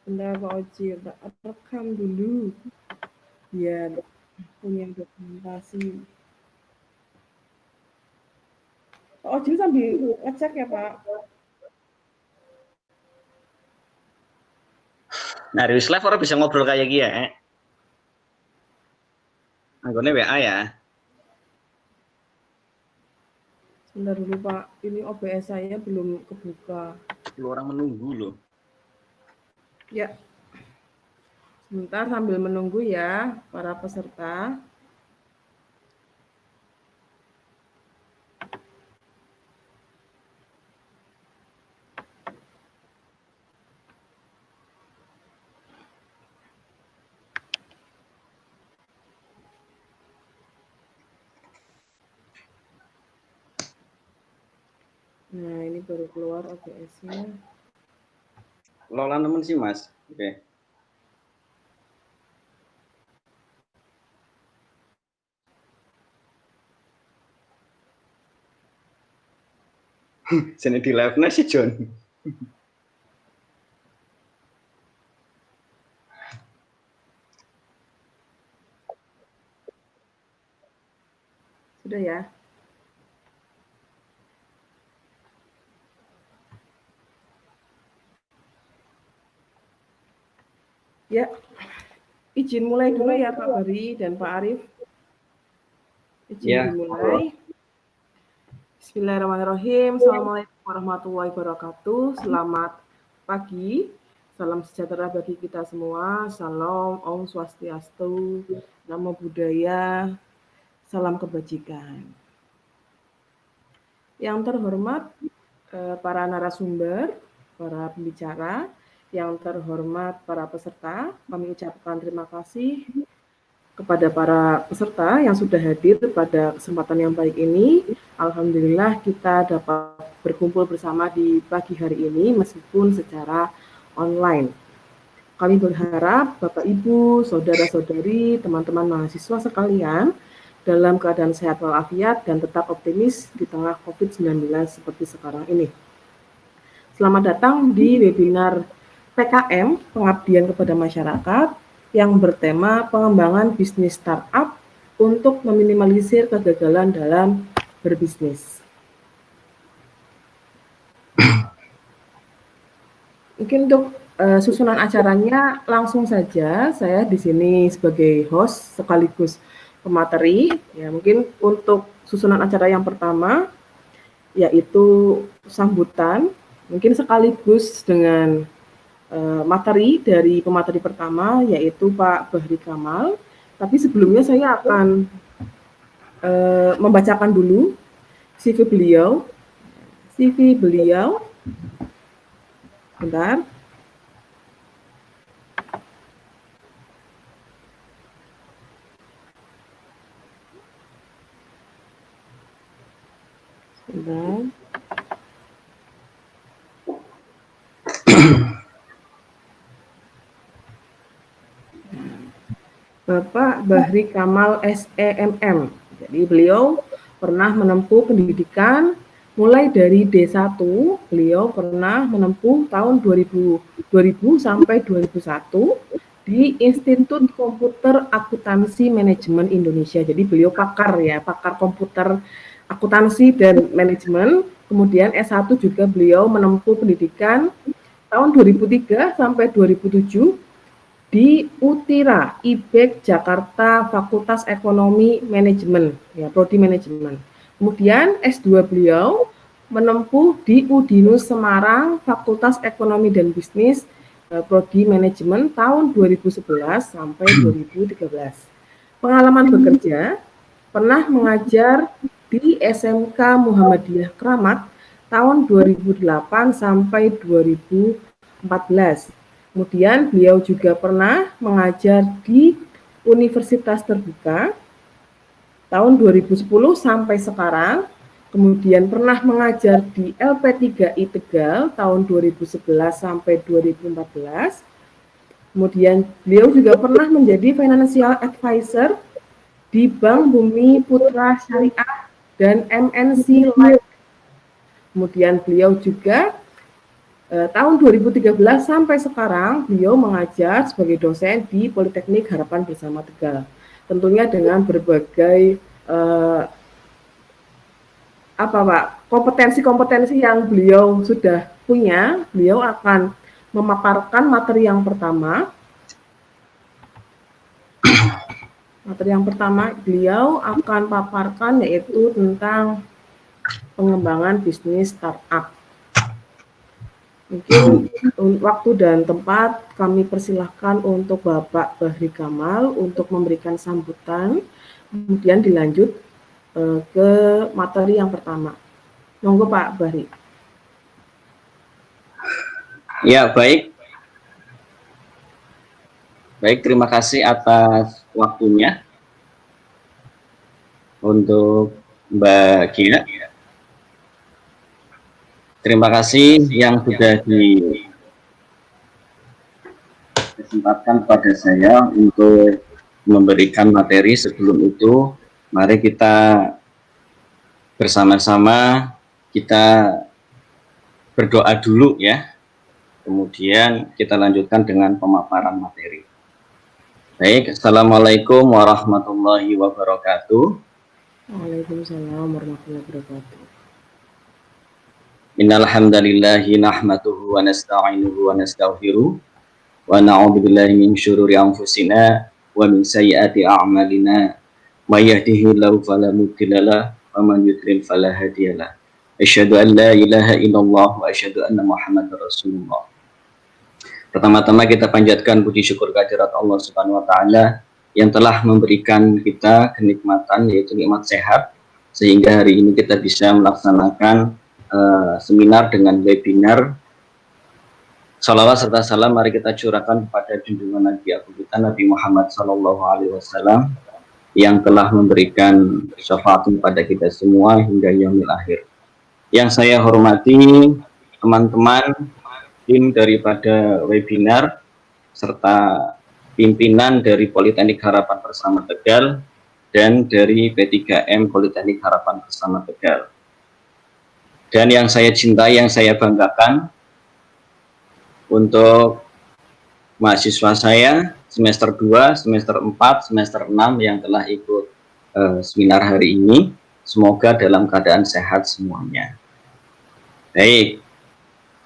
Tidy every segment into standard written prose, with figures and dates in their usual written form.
Bentar Pak Oji, tak rekam dulu biar punya dokumentasi. Pak Oji sambil ngecek ya Pak. Nah, Rius Live orang bisa ngobrol kayak gini ya. Anggone WA ya. Sebentar dulu Pak, ini OBS saya belum kebuka. 10 orang menunggu loh. Ya, sebentar sambil menunggu ya para peserta. Nah, ini baru keluar OBS-nya. Lola temen sih Mas. Oke. Sini di live-nya sih John. Sudah ya? Ya, izin mulai dulu ya Pak Bari dan Pak Arief. Izin Ya. dimulai. Bismillahirrahmanirrahim. Assalamualaikum warahmatullahi wabarakatuh. Selamat pagi. Salam sejahtera bagi kita semua. Salam, Om Swastiastu, Namo Buddhaya, salam kebajikan. Yang terhormat para narasumber, para pembicara, yang terhormat para peserta, kami ucapkan terima kasih kepada para peserta yang sudah hadir pada kesempatan yang baik ini. Alhamdulillah kita dapat berkumpul bersama di pagi hari ini meskipun secara online. Kami berharap Bapak Ibu, saudara-saudari, teman-teman mahasiswa sekalian dalam keadaan sehat walafiat dan tetap optimis di tengah COVID-19 seperti sekarang ini. Selamat datang di webinar PKM, Pengabdian kepada Masyarakat, yang bertema pengembangan bisnis startup untuk meminimalisir kegagalan dalam berbisnis. Mungkin untuk susunan acaranya langsung saja, saya di sini sebagai host sekaligus pemateri. Ya, mungkin untuk susunan acara yang pertama yaitu sambutan, mungkin sekaligus dengan materi dari pemateri pertama yaitu Pak Bahri Kamal. Tapi sebelumnya saya akan membacakan dulu CV beliau. CV beliau. Bentar. Bentar. Bapak Bahri Kamal SEMM. Jadi beliau pernah menempuh pendidikan mulai dari D1, beliau pernah menempuh tahun 2000 sampai 2001 di Institut Komputer Akuntansi Manajemen Indonesia. Jadi beliau pakar ya, pakar komputer akuntansi dan manajemen. Kemudian S1 juga beliau menempuh pendidikan tahun 2003 sampai 2007 di UTIRA, IBEK Jakarta Fakultas Ekonomi Manajemen, ya, Prodi Manajemen. Kemudian S2 beliau menempuh di UDINUS Semarang Fakultas Ekonomi dan Bisnis, Prodi Manajemen tahun 2011 sampai 2013. Pengalaman bekerja, pernah mengajar di SMK Muhammadiyah Kramat tahun 2008 sampai 2014. Kemudian beliau juga pernah mengajar di Universitas Terbuka tahun 2010 sampai sekarang. Kemudian pernah mengajar di LP3I Tegal tahun 2011 sampai 2014. Kemudian beliau juga pernah menjadi financial advisor di Bank Bumi Putra Syariah dan MNC Life. Kemudian beliau juga Tahun 2013 sampai sekarang beliau mengajar sebagai dosen di Politeknik Harapan Bersama Tegal. Tentunya dengan berbagai kompetensi-kompetensi yang beliau sudah punya, beliau akan memaparkan materi yang pertama. Materi yang pertama beliau akan paparkan yaitu tentang pengembangan bisnis startup. Mungkin waktu dan tempat kami persilahkan untuk Bapak Bahri Kamal untuk memberikan sambutan, kemudian dilanjut ke materi yang pertama. Monggo Pak Bahri. Ya, baik. Baik, terima kasih atas waktunya untuk Mbak Gia. Terima kasih yang sudah disempatkan pada saya untuk memberikan materi. Sebelum itu, mari kita bersama-sama kita berdoa dulu ya. Kemudian kita lanjutkan dengan pemaparan materi. Baik, Assalamualaikum warahmatullahi wabarakatuh. Waalaikumsalam warahmatullahi wabarakatuh. Innal hamdalillahi nahmaduhu wa nasta'inuhu wa nastaghfiruh wa na'udzu billahi min syururi anfusina wa min sayyiati a'malina may yahdihillahu fala mudhillalah wa man yudlil fala hadiyalah. Asyhadu an la ilaha illallah wa asyhadu anna Muhammadar Rasulullah. Pertama-tama kita panjatkan puji syukur kehadirat Allah Subhanahu wa taala yang telah memberikan kita kenikmatan yaitu nikmat sehat sehingga hari ini kita bisa melaksanakan seminar dengan webinar. Salawat serta salam mari kita curahkan kepada junjungan Nabi Agung kita Nabi Muhammad SAW yang telah memberikan syafaat kepada kita semua hingga yaumil akhir. Yang saya hormati teman-teman tim daripada webinar serta pimpinan dari Politeknik Harapan Bersama Tegal dan dari P3M Politeknik Harapan Bersama Tegal. Dan yang saya cintai, yang saya banggakan untuk mahasiswa saya semester 2, semester 4, semester 6 yang telah ikut seminar hari ini, semoga dalam keadaan sehat semuanya. Baik,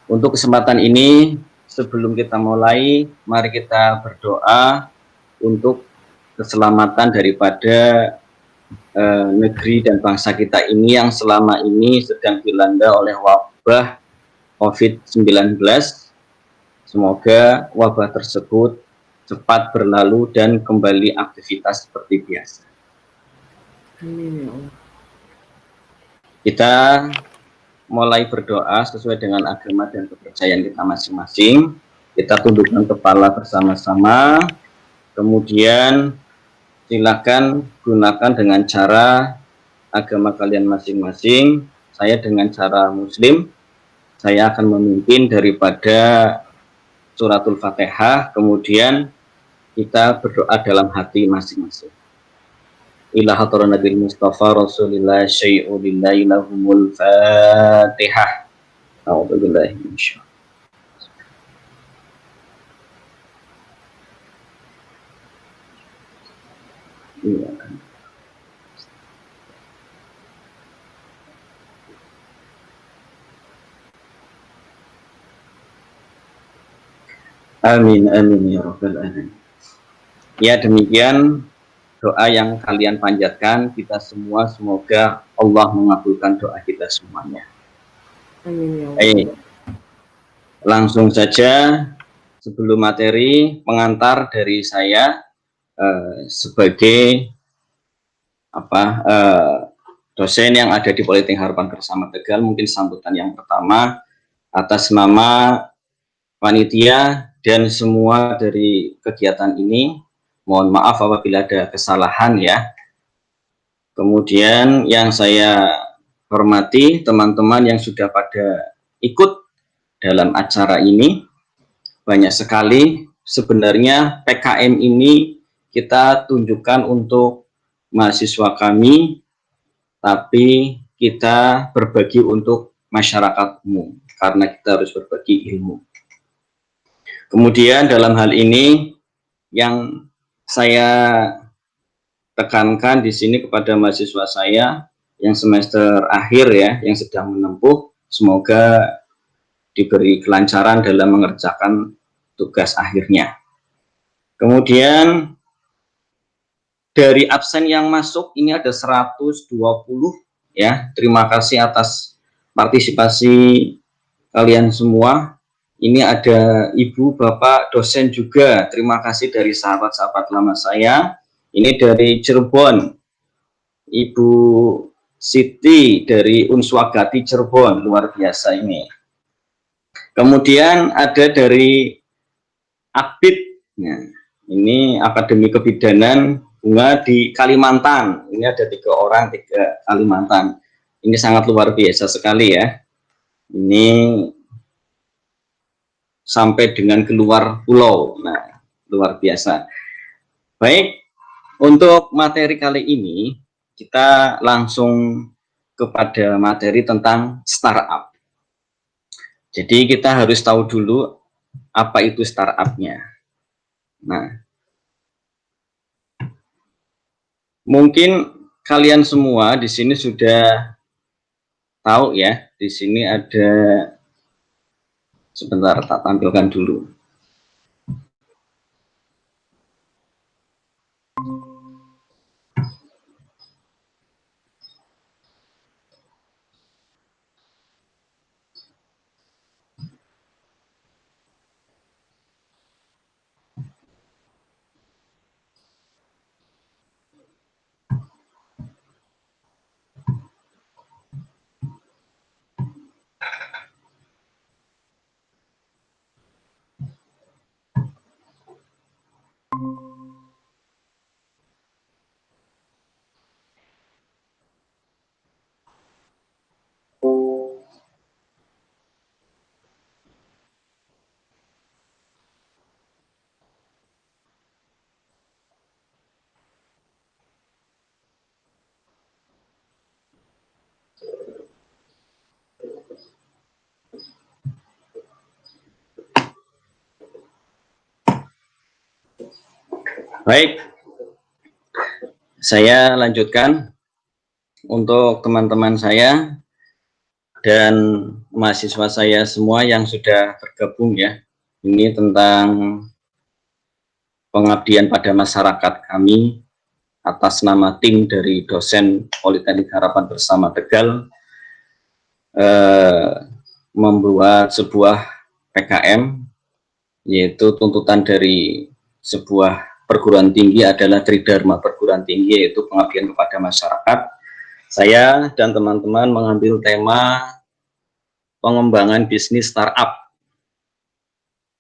untuk kesempatan ini sebelum kita mulai, mari kita berdoa untuk keselamatan daripada negeri dan bangsa kita ini yang selama ini sedang dilanda oleh wabah COVID-19. Semoga wabah tersebut cepat berlalu dan kembali aktivitas seperti biasa. Amin ya Allah. Kita mulai berdoa sesuai dengan agama dan kepercayaan kita masing-masing. Kita tundukkan kepala bersama-sama, kemudian silakan gunakan dengan cara agama kalian masing-masing. Saya dengan cara Muslim, saya akan memimpin daripada suratul Fatihah, kemudian kita berdoa dalam hati masing-masing. Ila hadratin Nabi Mustafa Rasulillah syai'ulillahi lahumul Fatihah. A'udzubillahi minasyaitonir. Amin amin ya rabbal alamin. Ya, demikian doa yang kalian panjatkan kita semua, semoga Allah mengabulkan doa kita semuanya. Amin ya Allah. Baik. Langsung saja sebelum materi, pengantar dari saya sebagai dosen yang ada di Politeknik Harapan Bersama Tegal. Mungkin sambutan yang pertama atas nama panitia dan semua dari kegiatan ini, mohon maaf apabila ada kesalahan ya. Kemudian yang saya hormati teman-teman yang sudah pada ikut dalam acara ini, banyak sekali. Sebenarnya PKM ini kita tunjukkan untuk mahasiswa kami, tapi kita berbagi untuk masyarakat umum, karena kita harus berbagi ilmu. Kemudian dalam hal ini yang saya tekankan di sini kepada mahasiswa saya yang semester akhir ya, yang sedang menempuh, semoga diberi kelancaran dalam mengerjakan tugas akhirnya. Kemudian dari absen yang masuk ini ada 120 ya. Terima kasih atas partisipasi kalian semua. Ini ada ibu, bapak, dosen juga. Terima kasih dari sahabat-sahabat lama saya. Ini dari Cirebon, Ibu Siti dari Unswagati Cirebon, luar biasa ini. Kemudian ada dari Akbid, nah, ini Akademi Kebidanan Bunga di Kalimantan. Ini ada 3 orang, 3 Kalimantan. Ini sangat luar biasa sekali ya. Ini sampai dengan keluar pulau. Nah, luar biasa. Baik, untuk materi kali ini kita langsung kepada materi tentang startup. Jadi kita harus tahu dulu apa itu startupnya. Nah, mungkin kalian semua di sini sudah tahu ya. Di sini ada, sebentar tak tampilkan dulu. Baik, saya lanjutkan untuk teman-teman saya dan mahasiswa saya semua yang sudah bergabung ya. Ini tentang pengabdian pada masyarakat kami atas nama tim dari dosen Politeknik Harapan Bersama Tegal membuat sebuah PKM, yaitu tuntutan dari sebuah perguruan tinggi adalah Tridharma perguruan tinggi, yaitu pengabdian kepada masyarakat. Saya dan teman-teman mengambil tema pengembangan bisnis startup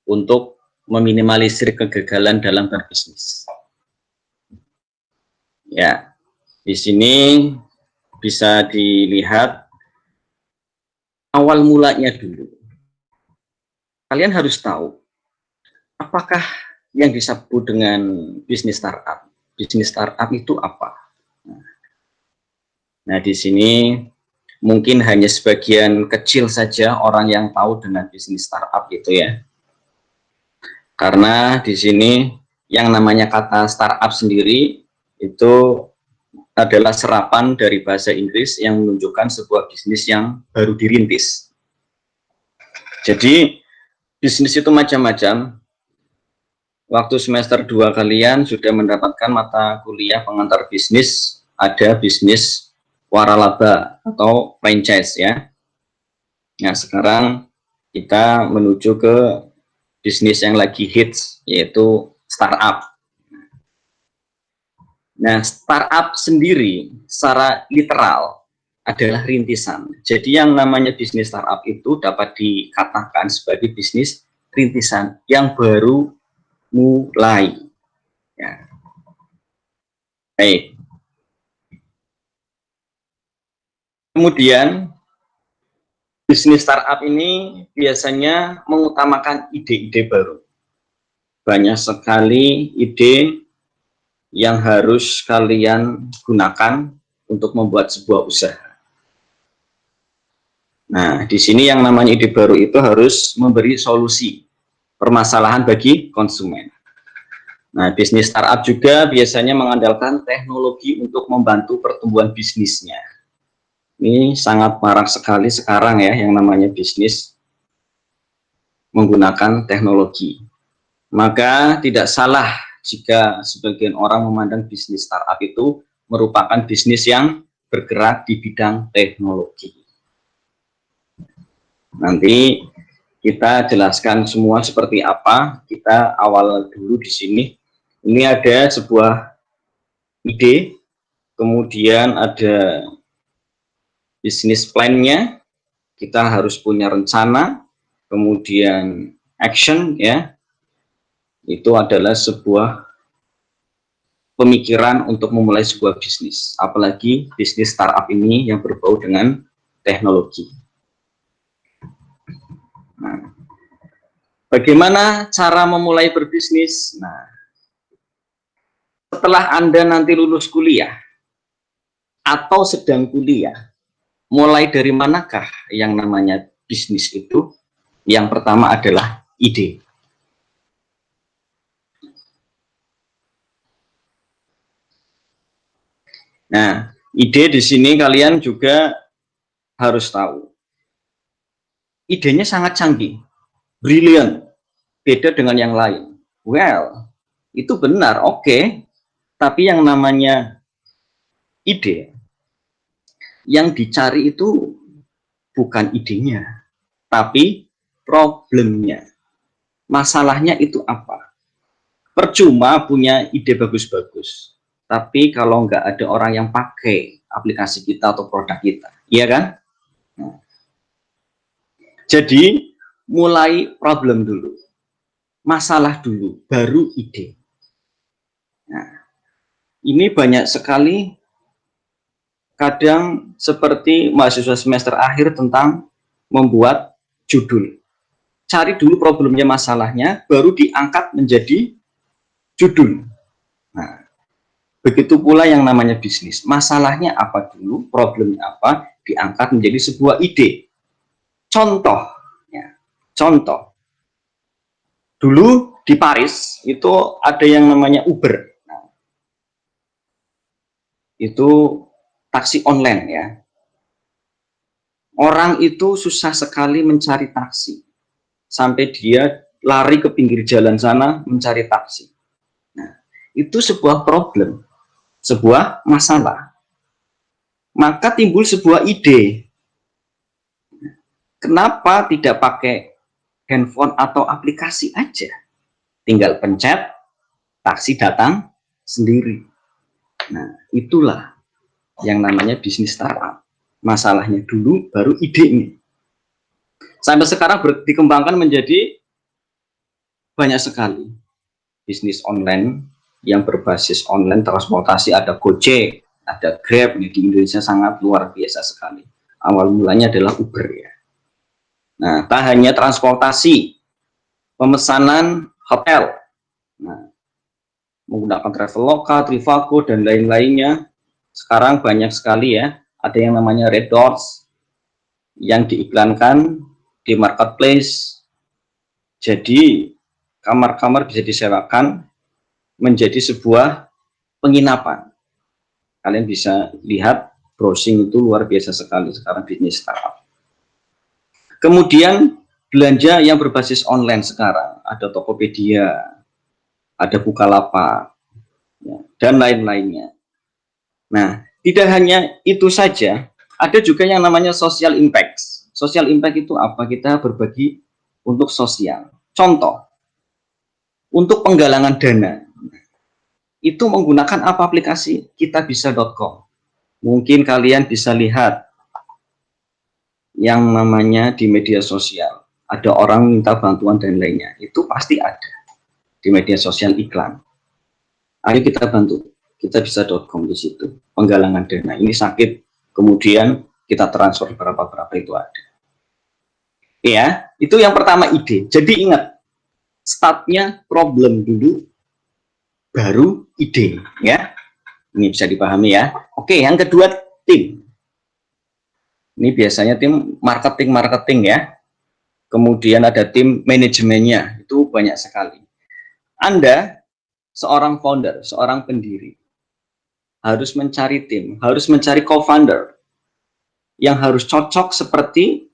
untuk meminimalisir kegagalan dalam berbisnis. Ya, di sini bisa dilihat awal mulanya dulu. Kalian harus tahu apakah yang disebut dengan bisnis startup. Bisnis startup itu apa? Nah, di sini mungkin hanya sebagian kecil saja orang yang tahu dengan bisnis startup itu ya. Karena di sini yang namanya kata startup sendiri itu adalah serapan dari bahasa Inggris yang menunjukkan sebuah bisnis yang baru dirintis. Jadi bisnis itu macam-macam. Waktu semester 2 kalian sudah mendapatkan mata kuliah pengantar bisnis, ada bisnis waralaba atau franchise ya. Nah, sekarang kita menuju ke bisnis yang lagi hits, yaitu startup. Nah, startup sendiri secara literal adalah rintisan. Jadi yang namanya bisnis startup itu dapat dikatakan sebagai bisnis rintisan yang baru mulai. Ya. Baik. Kemudian bisnis startup ini biasanya mengutamakan ide-ide baru. Banyak sekali ide yang harus kalian gunakan untuk membuat sebuah usaha. Nah, di sini yang namanya ide baru itu harus memberi solusi permasalahan bagi konsumen. Nah, bisnis startup juga biasanya mengandalkan teknologi untuk membantu pertumbuhan bisnisnya. Ini sangat marak sekali sekarang ya, yang namanya bisnis menggunakan teknologi. Maka tidak salah jika sebagian orang memandang bisnis startup itu merupakan bisnis yang bergerak di bidang teknologi. Nanti kita jelaskan semua seperti apa. Kita awal dulu di sini. Ini ada sebuah ide, kemudian ada bisnis plan-nya, kita harus punya rencana, kemudian action ya. Itu adalah sebuah pemikiran untuk memulai sebuah bisnis, apalagi bisnis startup ini yang berbau dengan teknologi. Nah, bagaimana cara memulai berbisnis? Nah, setelah Anda nanti lulus kuliah atau sedang kuliah, mulai dari manakah yang namanya bisnis itu? Yang pertama adalah ide. Nah, ide di sini kalian juga harus tahu. Idenya sangat canggih, brilian, beda dengan yang lain. Well, itu benar, oke. Tapi yang namanya ide, yang dicari itu bukan idenya, tapi problemnya. Masalahnya itu apa? Percuma punya ide bagus-bagus, tapi kalau nggak ada orang yang pakai aplikasi kita atau produk kita, iya kan? Nah, jadi mulai problem dulu, masalah dulu, baru ide. Nah, ini banyak sekali kadang seperti mahasiswa semester akhir tentang membuat judul. Cari dulu problemnya, masalahnya, baru diangkat menjadi judul. Nah, begitu pula yang namanya bisnis. Masalahnya apa dulu, problemnya apa, diangkat menjadi sebuah ide. Contoh, ya, contoh. Dulu di Paris itu ada yang namanya Uber. Nah, itu taksi online ya. Orang itu susah sekali mencari taksi. Sampai dia lari ke pinggir jalan sana mencari taksi. Nah, itu sebuah problem, sebuah masalah. Maka timbul sebuah ide. Kenapa tidak pakai handphone atau aplikasi aja? Tinggal pencet, taksi datang sendiri. Nah, itulah yang namanya bisnis startup. Masalahnya dulu, baru idenya. Sampai sekarang dikembangkan menjadi banyak sekali bisnis online yang berbasis online transportasi. Ada Gojek, ada Grab, di Indonesia sangat luar biasa sekali. Awal mulanya adalah Uber ya. Nah, tak hanya transportasi, pemesanan hotel, nah, menggunakan Traveloka, Trivago, dan lain-lainnya. Sekarang banyak sekali ya, ada yang namanya Red Doors yang diiklankan di marketplace. Jadi kamar-kamar bisa disewakan menjadi sebuah penginapan. Kalian bisa lihat, browsing itu luar biasa sekali sekarang bisnis startup. Kemudian belanja yang berbasis online sekarang, ada Tokopedia, ada Bukalapak, ya, dan lain-lainnya. Nah, tidak hanya itu saja, ada juga yang namanya social impact. Social impact itu apa? Kita berbagi untuk sosial. Contoh, untuk penggalangan dana, itu menggunakan apa aplikasi? Kitabisa.com. Mungkin kalian bisa lihat yang namanya di media sosial. Ada orang minta bantuan dan lainnya. Itu pasti ada di media sosial iklan. Ayo kita bantu. Kitabisa.com di situ. Penggalangan dana. Ini sakit, kemudian kita transfer berapa-berapa itu ada. Ya, itu yang pertama ide. Jadi ingat, startnya problem dulu, baru ide ya. Ini bisa dipahami ya. Oke, yang kedua tim. Ini biasanya tim marketing ya. Kemudian ada tim manajemennya, itu banyak sekali. Anda seorang founder, seorang pendiri, harus mencari tim, harus mencari co-founder yang harus cocok seperti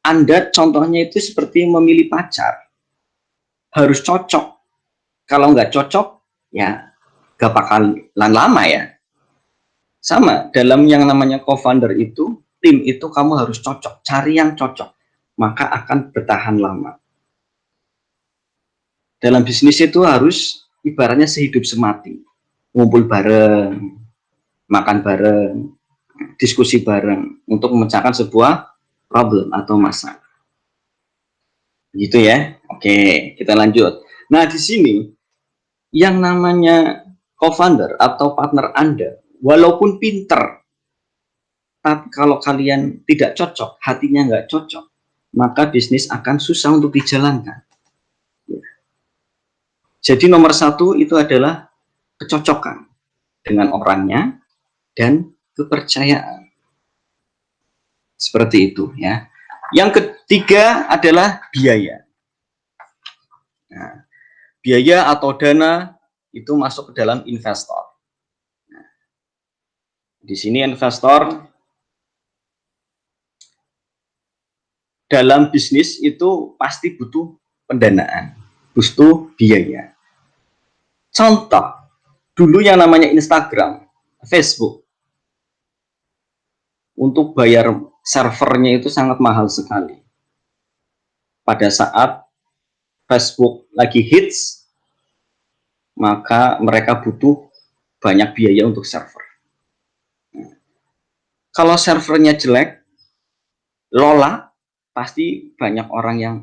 Anda, contohnya itu seperti memilih pacar. Harus cocok. Kalau nggak cocok, ya gak bakalan lama ya. Sama, dalam yang namanya co-founder itu, tim itu kamu harus cocok, cari yang cocok, maka akan bertahan lama. Dalam bisnis itu harus ibaratnya sehidup semati, ngumpul bareng, makan bareng, diskusi bareng untuk memecahkan sebuah problem atau masalah. Gitu ya. Oke, kita lanjut. Nah, di sini yang namanya co-founder atau partner Anda, walaupun pinter, tapi kalau kalian tidak cocok, hatinya nggak cocok, maka bisnis akan susah untuk dijalankan. Jadi nomor satu itu adalah kecocokan dengan orangnya dan kepercayaan. Seperti itu ya. Yang ketiga adalah biaya. Nah, biaya atau dana itu masuk ke dalam investor. Nah, di sini investor dalam bisnis itu pasti butuh pendanaan, butuh biaya. Contoh, dulu yang namanya Instagram, Facebook, untuk bayar servernya itu sangat mahal sekali. Pada saat Facebook lagi hits, maka mereka butuh banyak biaya untuk server. Kalau servernya jelek, lola, pasti banyak orang yang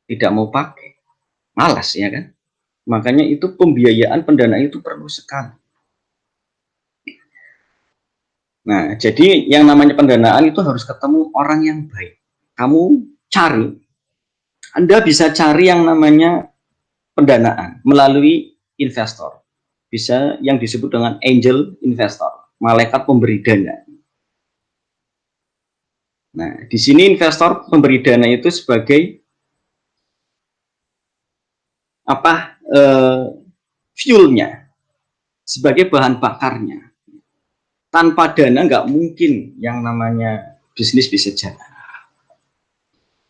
tidak mau pakai. Malas ya kan? Makanya itu pembiayaan pendanaan itu perlu sekali. Nah, jadi yang namanya pendanaan itu harus ketemu orang yang baik. Kamu cari. Anda bisa cari yang namanya pendanaan melalui investor. Bisa yang disebut dengan angel investor, malaikat pemberi dana. Nah, di sini investor pemberi dana itu sebagai apa? Fuelnya, sebagai bahan bakarnya. Tanpa dana nggak mungkin yang namanya bisnis bisa jalan.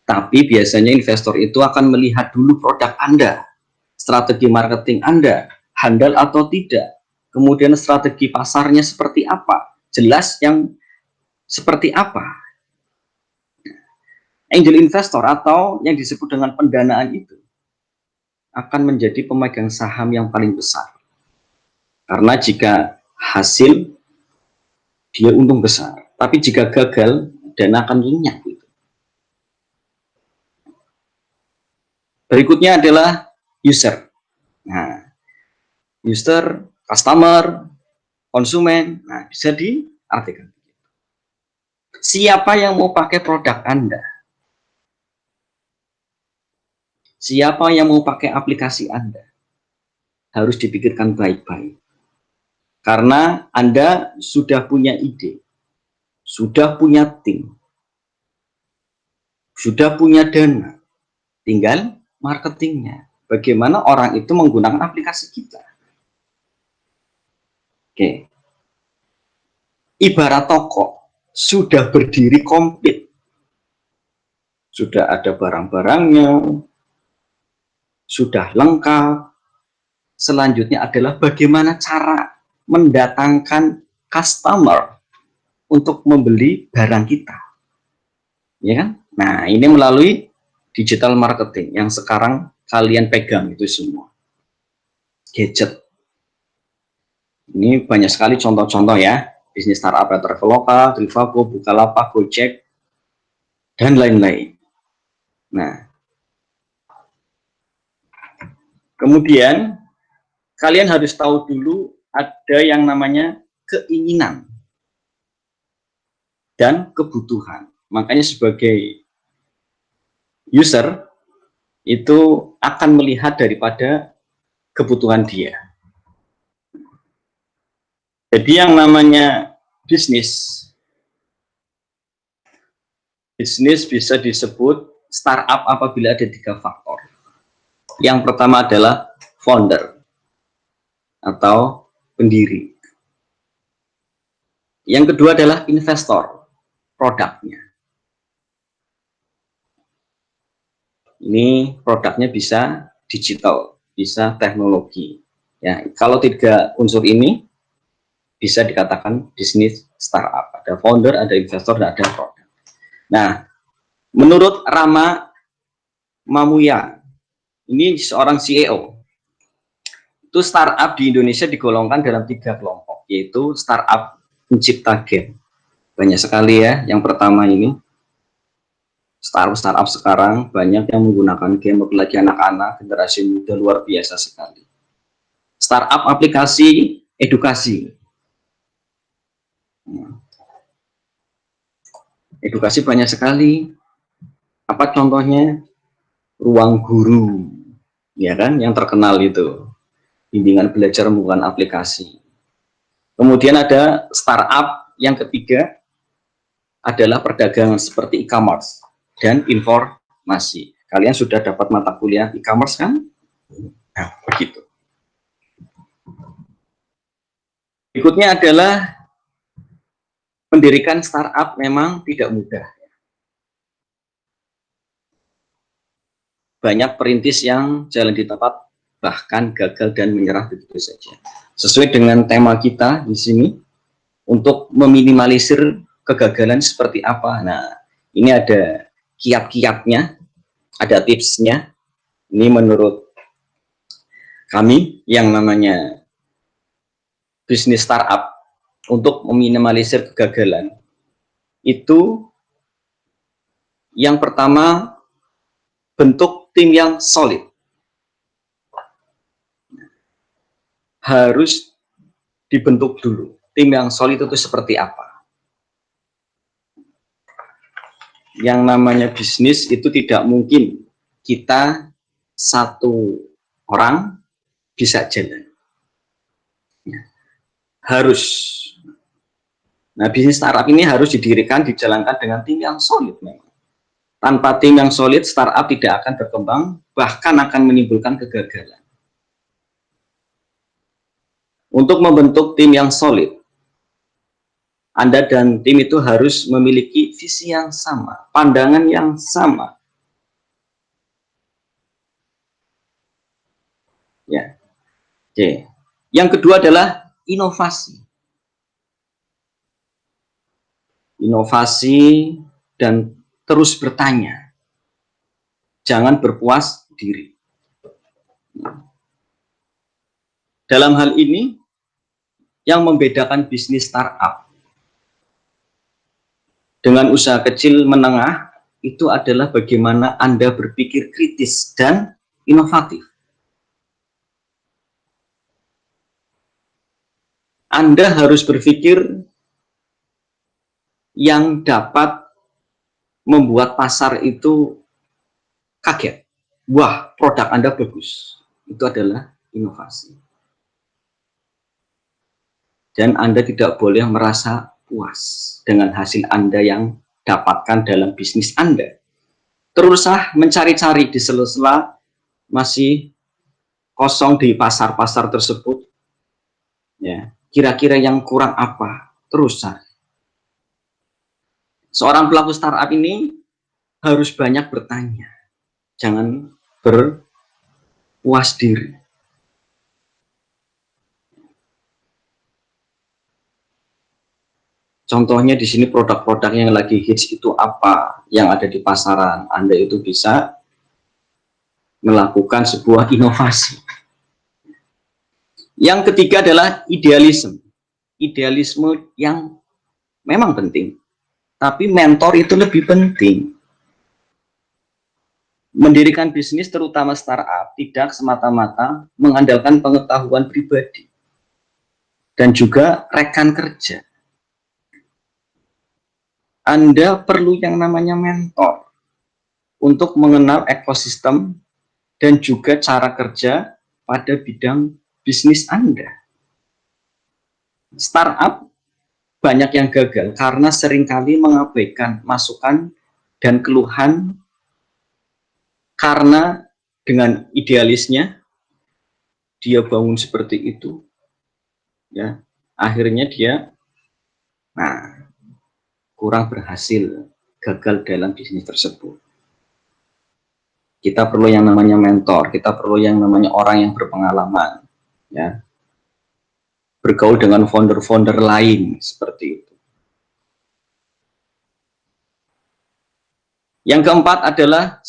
Tapi biasanya investor itu akan melihat dulu produk Anda, strategi marketing Anda, handal atau tidak, kemudian strategi pasarnya seperti apa, jelas yang seperti apa. Angel investor atau yang disebut dengan pendanaan itu akan menjadi pemegang saham yang paling besar. Karena jika hasil dia untung besar, tapi jika gagal dana akan lenyap. Berikutnya adalah user. Nah, user, customer, konsumen, nah bisa diartikan. Siapa yang mau pakai produk Anda? Siapa yang mau pakai aplikasi Anda? Harus dipikirkan baik-baik. Karena Anda sudah punya ide, sudah punya tim, sudah punya dana, tinggal marketingnya. Bagaimana orang itu menggunakan aplikasi kita. Oke. Ibarat toko, sudah berdiri komplit. Sudah ada barang-barangnya, sudah lengkap. Selanjutnya adalah bagaimana cara mendatangkan customer untuk membeli barang kita. Ya kan? Nah, ini melalui digital marketing yang sekarang kalian pegang itu semua. Gadget. Ini banyak sekali contoh-contoh ya. Bisnis startup Traveloka, Trivago, Bukalapak, Gojek, dan lain-lain. Nah, kemudian kalian harus tahu dulu ada yang namanya keinginan dan kebutuhan. Makanya sebagai user itu akan melihat daripada kebutuhan dia. Jadi yang namanya bisnis Bisnis bisa disebut startup apabila ada 3 faktor. Yang pertama adalah founder atau pendiri. Yang kedua adalah investor, produknya. Ini produknya bisa digital, bisa teknologi. Ya, kalau 3 unsur ini bisa dikatakan bisnis startup. Ada founder, ada investor, dan ada produk. Nah, menurut Rama Mamuya, ini seorang CEO. Itu startup di Indonesia digolongkan dalam 3 kelompok, yaitu startup pencipta game. Banyak sekali ya. Yang pertama ini startup sekarang banyak yang menggunakan game, apalagi anak-anak generasi muda luar biasa sekali. Startup aplikasi edukasi. Edukasi banyak sekali. Apa contohnya? Ruang Guru, ya kan, yang terkenal itu. Bimbingan belajar menggunakan aplikasi. Kemudian ada startup yang ketiga adalah perdagangan seperti e-commerce dan informasi. Kalian sudah dapat mata kuliah e-commerce kan? Nah, begitu. Berikutnya adalah mendirikan startup memang tidak mudah. Banyak perintis yang jalan di tempat bahkan gagal dan menyerah begitu saja. Sesuai dengan tema kita di sini, untuk meminimalisir kegagalan seperti apa. Nah, ini ada kiat-kiatnya, ada tipsnya. Ini menurut kami yang namanya bisnis startup untuk meminimalisir kegagalan. Itu yang pertama, bentuk tim yang solid. Harus dibentuk dulu. Tim yang solid itu seperti apa? Yang namanya bisnis itu tidak mungkin kita satu orang bisa jalan. Harus. Nah, bisnis startup ini harus didirikan, dijalankan dengan tim yang solid memang. Tanpa tim yang solid, startup tidak akan berkembang, bahkan akan menimbulkan kegagalan. Untuk membentuk tim yang solid, Anda dan tim itu harus memiliki visi yang sama, pandangan yang sama. Ya. Oke. Yang kedua adalah inovasi. Inovasi dan terus bertanya. Jangan berpuas diri. Dalam hal ini, yang membedakan bisnis startup dengan usaha kecil menengah itu adalah bagaimana Anda berpikir kritis dan inovatif. Anda harus berpikir yang dapat membuat pasar itu kaget. Wah, produk Anda bagus. Itu adalah inovasi. Dan Anda tidak boleh merasa puas dengan hasil Anda yang dapatkan dalam bisnis Anda. Teruslah mencari-cari di sela-sela masih kosong di pasar-pasar tersebut. Ya, kira-kira yang kurang apa? Terus cari. Seorang pelaku startup ini harus banyak bertanya. Jangan berpuas diri. Contohnya di sini produk-produk yang lagi hits itu apa yang ada di pasaran. Anda itu bisa melakukan sebuah inovasi. Yang ketiga adalah idealisme. Idealisme yang memang penting, tapi mentor itu lebih penting. Mendirikan bisnis terutama startup tidak semata-mata mengandalkan pengetahuan pribadi dan juga rekan kerja. Anda perlu yang namanya mentor untuk mengenal ekosistem dan juga cara kerja pada bidang bisnis Anda. Startup banyak yang gagal karena seringkali mengabaikan masukan dan keluhan karena dengan idealisnya dia bangun seperti itu, ya, akhirnya dia kurang berhasil, gagal dalam bisnis tersebut. Kita perlu yang namanya mentor, kita perlu yang namanya orang yang berpengalaman, ya, bergaul dengan founder-founder lain seperti itu. Yang keempat adalah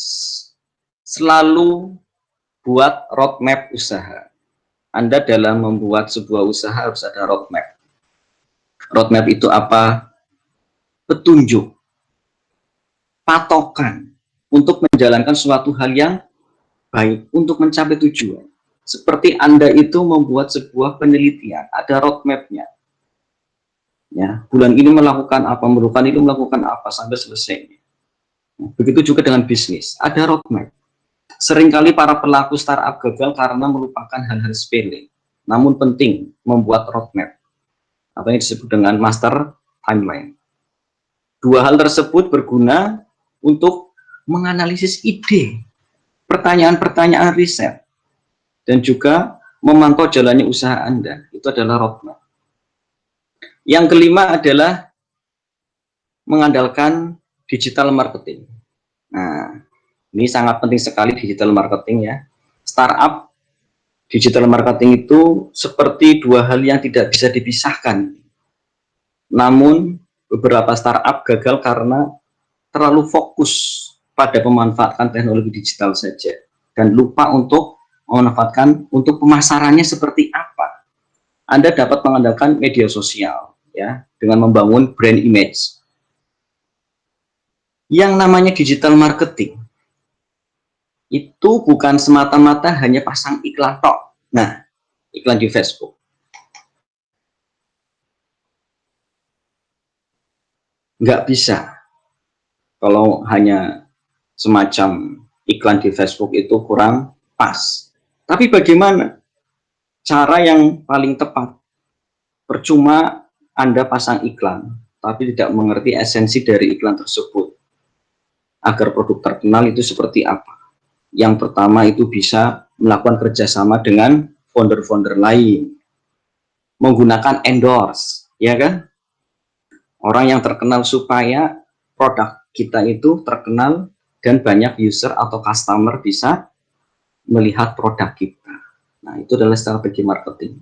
selalu buat roadmap usaha. Anda dalam membuat sebuah usaha harus ada roadmap. Roadmap itu apa? Petunjuk, patokan untuk menjalankan suatu hal yang baik untuk mencapai tujuan. Seperti Anda itu membuat sebuah penelitian, ada roadmapnya. Ya, bulan ini melakukan apa, bulan ini melakukan apa sampai selesai. Begitu juga dengan bisnis, ada roadmap. Seringkali para pelaku startup gagal karena melupakan hal-hal sepele, namun penting membuat roadmap, atau yang disebut dengan master timeline. Dua hal tersebut berguna untuk menganalisis ide, pertanyaan-pertanyaan riset, dan juga memantau jalannya usaha Anda. Itu adalah roadmap. Yang kelima adalah mengandalkan digital marketing. Nah, ini sangat penting sekali digital marketing, ya. Startup digital marketing itu seperti dua hal yang tidak bisa dipisahkan. Namun beberapa startup gagal karena terlalu fokus pada memanfaatkan teknologi digital saja dan lupa untuk memanfaatkan untuk pemasarannya seperti apa. Anda dapat mengandalkan media sosial, ya, dengan membangun brand image. Yang namanya digital marketing itu bukan semata-mata hanya pasang iklan tok. Nah, iklan di Facebook. Nggak bisa. Kalau hanya semacam iklan di Facebook itu kurang pas. Tapi bagaimana cara yang paling tepat? Percuma Anda pasang iklan, tapi tidak mengerti esensi dari iklan tersebut. Agar produk terkenal itu seperti apa? Yang pertama itu bisa melakukan kerjasama dengan founder-founder lain, menggunakan endorse, ya kan? Orang yang terkenal supaya produk kita itu terkenal dan banyak user atau customer bisa melihat produk kita. Nah, itu adalah strategi marketing.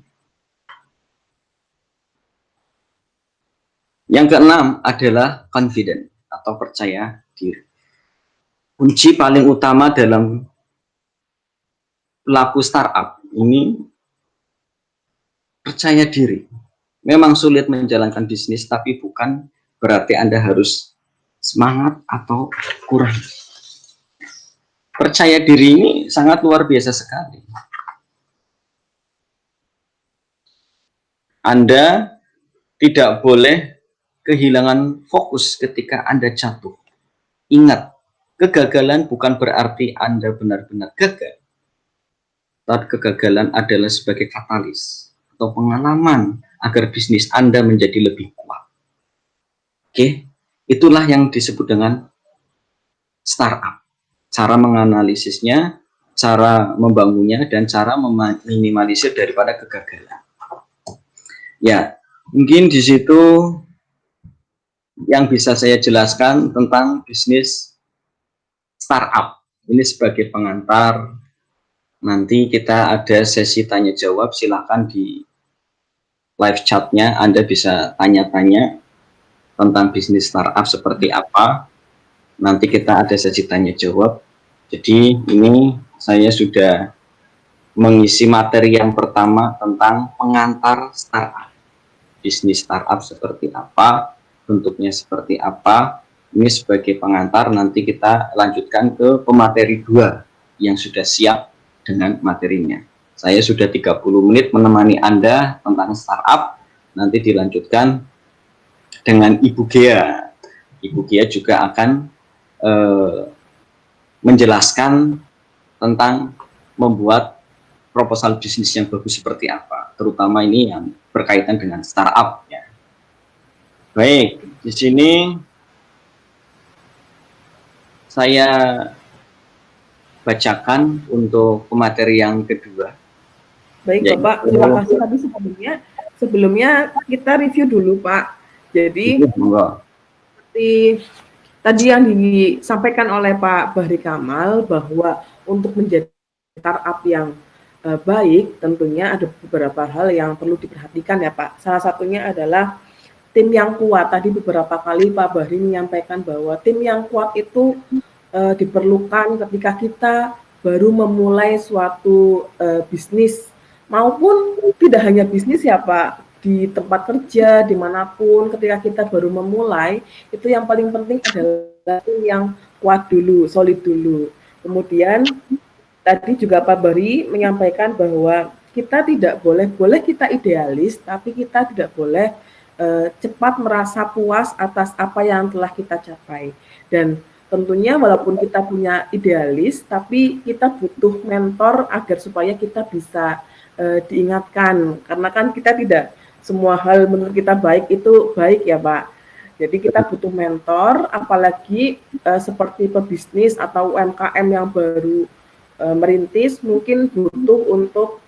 Yang keenam adalah confident atau percaya diri. Kunci paling utama dalam pelaku startup ini percaya diri. Memang sulit menjalankan bisnis, tapi bukan berarti Anda harus semangat atau kurang. Percaya diri ini sangat luar biasa sekali. Anda tidak boleh kehilangan fokus ketika Anda jatuh. Ingat, kegagalan bukan berarti Anda benar-benar gagal. Tapi kegagalan adalah sebagai katalis atau pengalaman agar bisnis Anda menjadi lebih kuat. Oke, itulah yang disebut dengan startup. Cara menganalisisnya, cara membangunnya, dan cara meminimalisir daripada kegagalan. Ya, mungkin di situ yang bisa saya jelaskan tentang bisnis startup. Ini sebagai pengantar. Nanti kita ada sesi tanya jawab, silakan di live chatnya Anda bisa tanya-tanya tentang bisnis startup seperti apa. Nanti kita ada sesi tanya jawab. Jadi ini saya sudah mengisi materi yang pertama tentang pengantar startup. Bisnis startup seperti apa, bentuknya seperti apa. Ini sebagai pengantar, nanti kita lanjutkan ke pemateri 2 yang sudah siap dengan materinya. Saya sudah 30 menit menemani Anda tentang startup, nanti dilanjutkan dengan Ibu Ghea. Ibu Ghea juga akan menjelaskan tentang membuat proposal bisnis yang bagus seperti apa, terutama ini yang berkaitan dengan startup, ya. Baik, di sini saya bacakan untuk pemateri yang kedua. Baik Bapak, terima kasih. Tapi sebelumnya kita review dulu Pak. Jadi seperti tadi yang disampaikan oleh Pak Bahri Kamal bahwa untuk menjadi startup yang baik tentunya ada beberapa hal yang perlu diperhatikan ya Pak. Salah satunya adalah tim yang kuat. Tadi beberapa kali Pak Bahri menyampaikan bahwa tim yang kuat itu diperlukan ketika kita baru memulai suatu bisnis, maupun tidak hanya bisnis ya Pak, di tempat kerja, dimanapun ketika kita baru memulai, itu yang paling penting adalah tim yang kuat dulu, solid dulu. Kemudian tadi juga Pak Bahri menyampaikan bahwa kita tidak boleh kita idealis, tapi kita tidak boleh cepat merasa puas atas apa yang telah kita capai. Dan tentunya walaupun kita punya idealis, tapi kita butuh mentor agar supaya kita bisa diingatkan. Karena kan kita tidak semua hal menurut kita baik itu baik ya Pak. Jadi kita butuh mentor, apalagi seperti pebisnis atau UMKM yang baru merintis, mungkin butuh untuk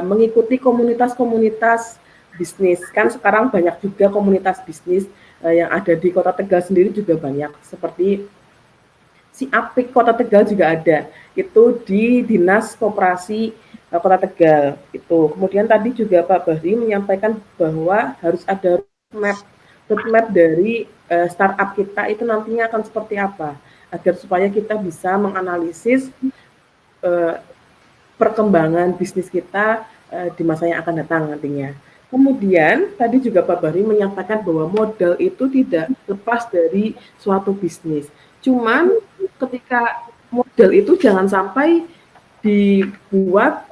mengikuti komunitas-komunitas bisnis. Kan sekarang banyak juga komunitas bisnis yang ada di Kota Tegal sendiri juga banyak. Seperti si Apik Kota Tegal juga ada. Itu di Dinas Koperasi Kota Tegal. Itu. Kemudian tadi juga Pak Bahri menyampaikan bahwa harus ada roadmap dari startup kita itu nantinya akan seperti apa, agar supaya kita bisa menganalisis perkembangan bisnis kita di masa yang akan datang nantinya. Kemudian tadi juga Pak Bahri menyampaikan bahwa modal itu tidak lepas dari suatu bisnis. Cuman ketika modal itu jangan sampai dibuat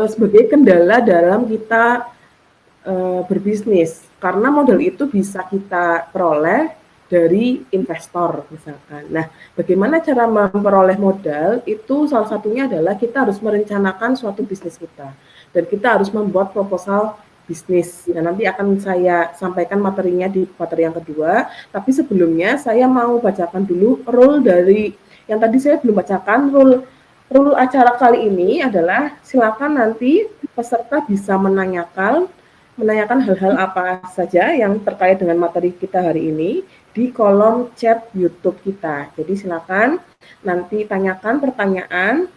sebagai kendala dalam kita berbisnis, karena modal itu bisa kita peroleh dari investor misalkan. Nah, bagaimana cara memperoleh modal itu salah satunya adalah kita harus merencanakan suatu bisnis kita, dan kita harus membuat proposal bisnis. Nah, nanti akan saya sampaikan materinya di materi yang kedua, tapi sebelumnya saya mau bacakan dulu rule dari yang tadi saya belum bacakan. Rule acara kali ini adalah silakan nanti peserta bisa menanyakan hal-hal apa saja yang terkait dengan materi kita hari ini di kolom chat YouTube kita. Jadi silakan nanti tanyakan pertanyaan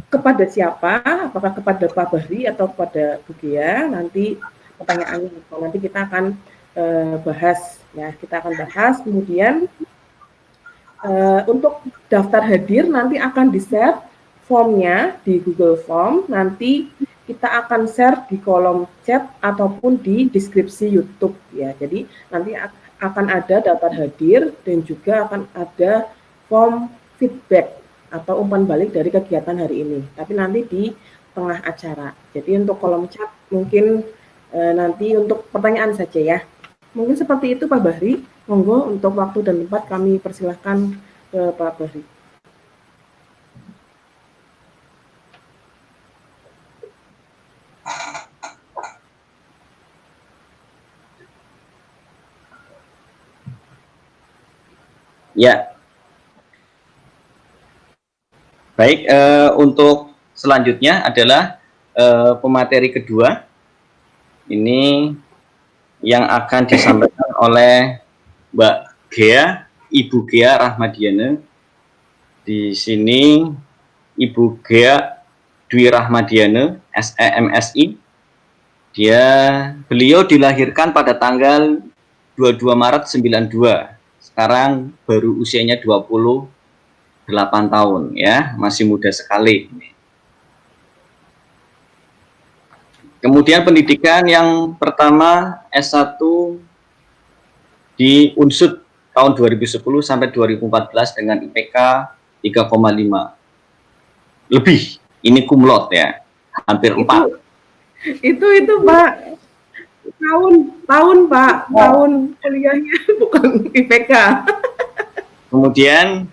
kepada siapa, apakah kepada Pak Bahri atau kepada Bu Gia, nanti pertanyaannya nanti kita akan bahas ya, kita akan bahas. Kemudian untuk daftar hadir nanti akan di-share formnya di Google Form, nanti kita akan share di kolom chat ataupun di deskripsi YouTube ya. Jadi nanti akan ada daftar hadir dan juga akan ada form feedback atau umpan balik dari kegiatan hari ini, tapi nanti di tengah acara. Jadi untuk kolom chat mungkin nanti untuk pertanyaan saja ya. Mungkin seperti itu Pak Bahri. Monggo untuk waktu dan tempat kami persilahkan ke Pak Bahri. Ya. Baik, untuk selanjutnya adalah pemateri kedua. Ini yang akan disampaikan oleh Mbak Ghea, Ibu Ghea Rahmadiana. Di sini Ibu Ghea Dwi Rahmadiana, SEMSI. Beliau dilahirkan pada tanggal 22 Maret 92. Sekarang baru usianya 28 tahun ya, masih muda sekali. Kemudian pendidikan yang pertama S1 di Unsud tahun 2010 sampai 2014 dengan IPK 3,5 lebih. Ini cum laude ya, hampir 4. Itu Pak, tahun Pak, tahun kuliahnya bukan IPK. Kemudian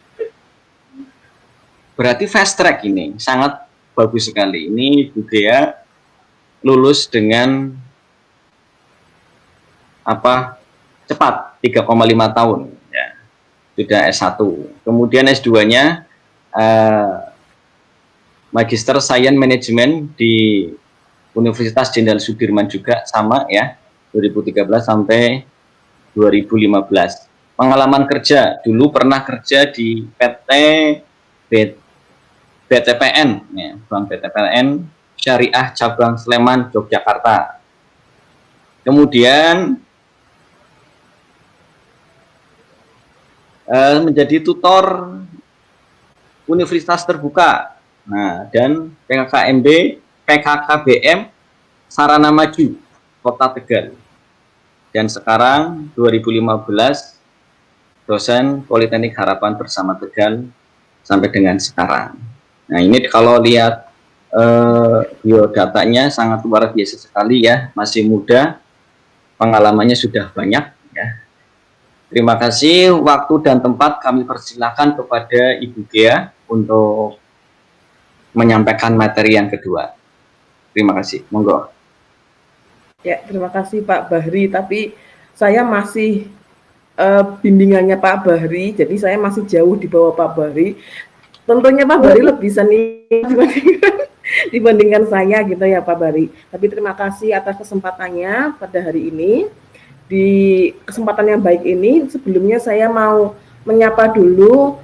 berarti fast track ini, sangat bagus sekali. Ini Bu Ghea lulus dengan cepat 3,5 tahun ya. sudah S1. Kemudian S2-nya Magister Sains Manajemen di Universitas Jenderal Sudirman juga sama ya, 2013 sampai 2015. Pengalaman kerja, dulu pernah kerja di PT BTPN, ya, Bank BTPN Syariah Cabang Sleman, Yogyakarta. Kemudian menjadi tutor Universitas Terbuka, nah, dan PKKBM Sarana Maju Kota Tegal. Dan sekarang 2015 dosen Politeknik Harapan Bersama Tegal sampai dengan sekarang. Nah, ini kalau lihat biodatanya sangat luar biasa sekali ya, masih muda, pengalamannya sudah banyak ya. Terima kasih, waktu dan tempat kami persilakan kepada Ibu Gea untuk menyampaikan materi yang kedua. Terima kasih, monggo. Ya, terima kasih Pak Bahri, tapi saya masih bimbingannya Pak Bahri, jadi saya masih jauh di bawah Pak Bahri. Tentunya Pak Bahri lebih seni dibandingkan saya gitu ya Pak Bahri. Tapi terima kasih atas kesempatannya pada hari ini. Di kesempatan yang baik ini, sebelumnya saya mau menyapa dulu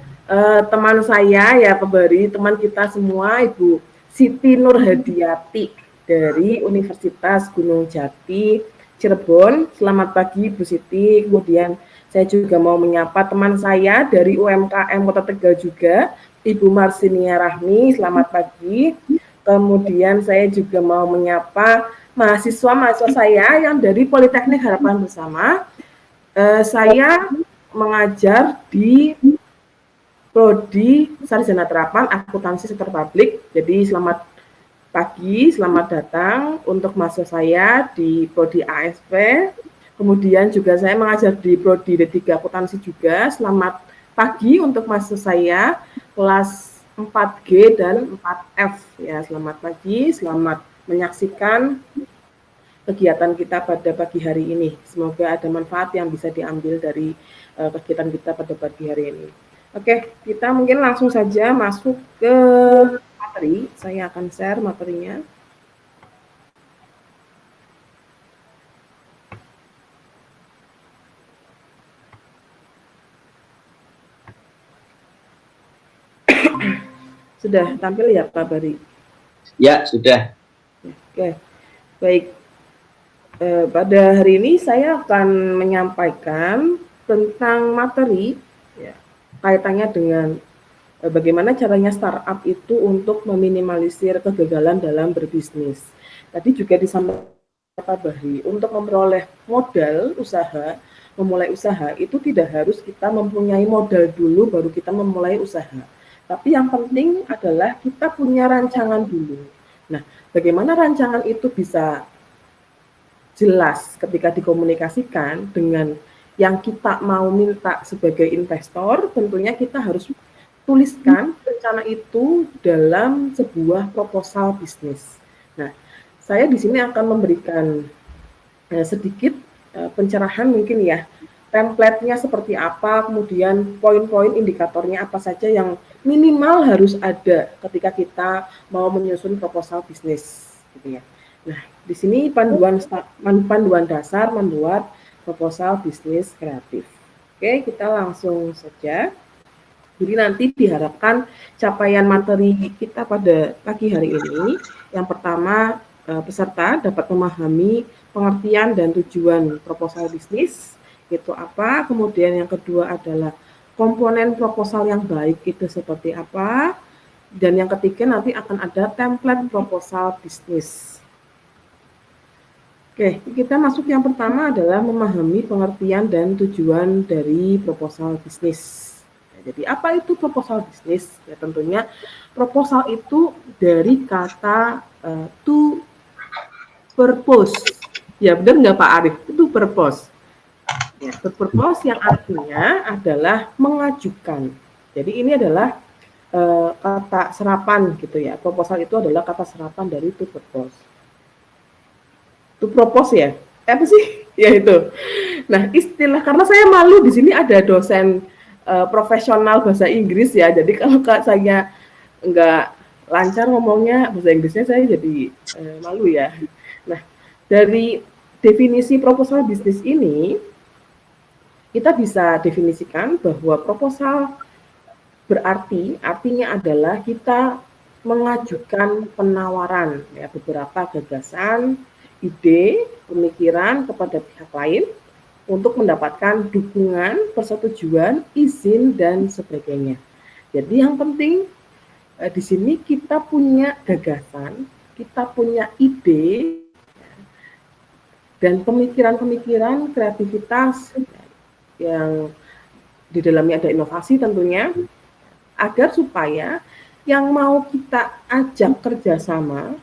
teman saya ya Pak Bahri, teman kita semua, Ibu Siti Nurhadiati dari Universitas Gunung Jati, Cirebon. Selamat pagi Bu Siti. Kemudian saya juga mau menyapa teman saya dari UMKM Kota Tegal juga, Ibu Marsinia Rahmi. Selamat pagi. Kemudian saya juga mau menyapa mahasiswa saya yang dari Politeknik Harapan Bersama. Saya mengajar di Prodi Sarjana Terapan Akuntansi Sektor Publik. Jadi selamat pagi, selamat datang untuk mahasiswa saya di Prodi ASP. Kemudian juga saya mengajar di Prodi D3 Akuntansi juga. Selamat pagi untuk mahasiswa saya kelas 4G dan 4F ya. Selamat pagi, selamat menyaksikan kegiatan kita pada pagi hari ini. Semoga ada manfaat yang bisa diambil dari kegiatan kita pada pagi hari ini. Oke, kita mungkin langsung saja masuk ke materi. Saya akan share materinya. Sudah tampil ya Pak Bahri? Ya, sudah. Oke, baik. Pada hari ini saya akan menyampaikan tentang materi ya, kaitannya dengan bagaimana caranya startup itu untuk meminimalisir kegagalan dalam berbisnis. Tadi juga disampaikan Pak Bahri, untuk memperoleh modal usaha, memulai usaha itu tidak harus kita mempunyai modal dulu baru kita memulai usaha. Tapi yang penting adalah kita punya rancangan dulu. Nah, bagaimana rancangan itu bisa jelas ketika dikomunikasikan dengan yang kita mau minta sebagai investor, tentunya kita harus tuliskan rencana itu dalam sebuah proposal bisnis. Nah, saya di sini akan memberikan sedikit pencerahan mungkin ya, template-nya seperti apa, kemudian poin-poin indikatornya apa saja yang minimal harus ada ketika kita mau menyusun proposal bisnis, gitu ya. Nah, di sini panduan dasar membuat proposal bisnis kreatif. Oke, kita langsung saja. Jadi nanti diharapkan capaian materi kita pada pagi hari ini, yang pertama peserta dapat memahami pengertian dan tujuan proposal bisnis, itu apa. Kemudian yang kedua adalah komponen proposal yang baik itu seperti apa. Dan yang ketiga nanti akan ada template proposal bisnis. Oke, kita masuk yang pertama adalah memahami pengertian dan tujuan dari proposal bisnis. Jadi apa itu proposal bisnis? Ya tentunya proposal itu dari kata to purpose. Ya benar nggak Pak Arif? Itu purpose. Ya, to purpose yang artinya adalah mengajukan. Jadi ini adalah kata serapan gitu ya. Proposal itu adalah kata serapan dari to purpose. To propose ya? Apa sih? Ya itu. Nah istilah, karena saya malu di sini ada dosen profesional bahasa Inggris ya. Jadi kalau saya nggak lancar ngomongnya bahasa Inggrisnya, saya jadi malu ya. Nah, dari definisi proposal bisnis ini, kita bisa definisikan bahwa proposal artinya adalah kita mengajukan penawaran ya, beberapa gagasan, ide, pemikiran kepada pihak lain untuk mendapatkan dukungan, persetujuan, izin dan sebagainya. Jadi yang penting di sini kita punya gagasan, kita punya ide dan pemikiran-pemikiran, kreativitas yang di dalamnya ada inovasi tentunya, agar supaya yang mau kita ajak kerjasama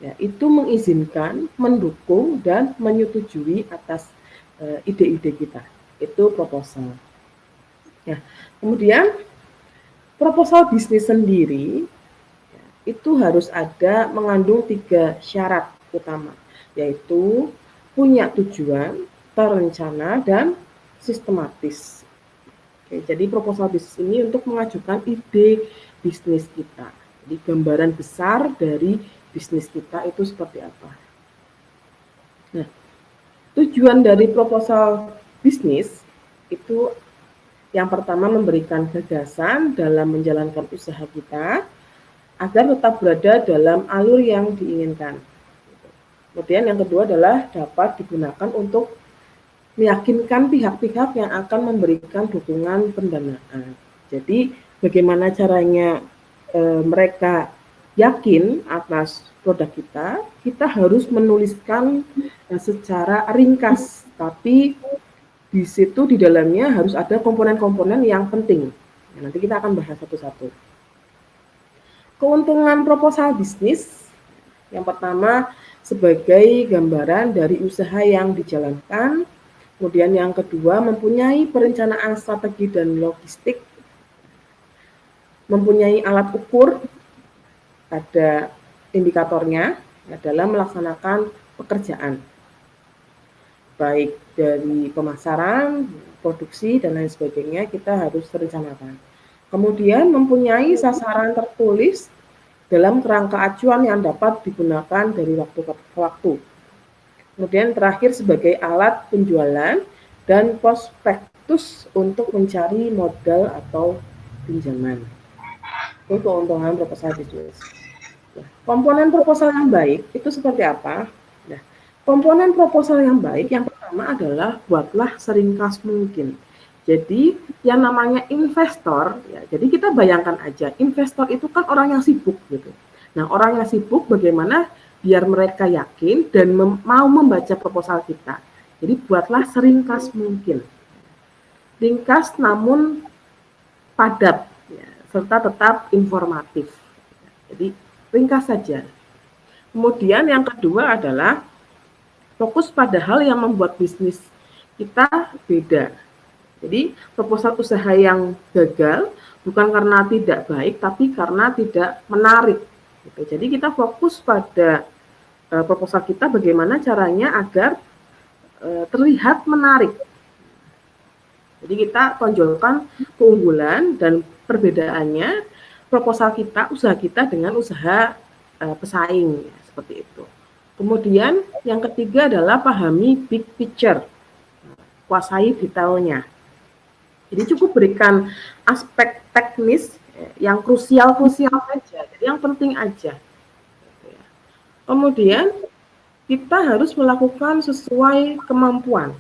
ya, itu mengizinkan, mendukung dan menyetujui atas ide-ide kita. Itu proposal. Ya, kemudian proposal bisnis sendiri ya, itu harus ada mengandung 3 syarat utama, yaitu punya tujuan, terencana dan sistematis. Oke, jadi proposal bisnis ini untuk mengajukan ide bisnis kita. Jadi gambaran besar dari bisnis kita itu seperti apa. Nah, tujuan dari proposal bisnis itu yang pertama memberikan gagasan dalam menjalankan usaha kita agar tetap berada dalam alur yang diinginkan. Kemudian yang kedua adalah dapat digunakan untuk meyakinkan pihak-pihak yang akan memberikan dukungan pendanaan. Jadi bagaimana caranya mereka yakin atas produk kita, kita harus menuliskan secara ringkas, tapi di situ di dalamnya harus ada komponen-komponen yang penting. Nah, nanti kita akan bahas satu-satu. Keuntungan proposal bisnis, yang pertama sebagai gambaran dari usaha yang dijalankan. Kemudian yang kedua, mempunyai perencanaan strategi dan logistik, mempunyai alat ukur, ada indikatornya ya, dalam melaksanakan pekerjaan, baik dari pemasaran, produksi, dan lain sebagainya, kita harus rencanakan. Kemudian mempunyai sasaran tertulis dalam kerangka acuan yang dapat digunakan dari waktu ke waktu. Kemudian terakhir sebagai alat penjualan dan prospektus untuk mencari modal atau pinjaman. Itu keuntungan proposal bisnis. Nah, komponen proposal yang baik itu seperti apa? Nah, komponen proposal yang baik yang pertama adalah buatlah seringkas mungkin. Jadi yang namanya investor, ya, jadi kita bayangkan aja, investor itu kan orang yang sibuk gitu. Nah, orang yang sibuk bagaimana biar mereka yakin dan mau membaca proposal kita. Jadi buatlah seringkas mungkin. Ringkas namun padat, ya, serta tetap informatif. Jadi ringkas saja. Kemudian yang kedua adalah fokus pada hal yang membuat bisnis kita beda. Jadi proposal usaha yang gagal bukan karena tidak baik, tapi karena tidak menarik. Jadi kita fokus pada proposal kita bagaimana caranya agar terlihat menarik. Jadi kita tonjolkan keunggulan dan perbedaannya proposal kita, usaha kita dengan usaha pesaing, ya, seperti itu. Kemudian yang ketiga adalah pahami big picture, kuasai detailnya. Jadi cukup berikan aspek teknis yang krusial saja, jadi yang penting aja. Kemudian kita harus melakukan sesuai kemampuan,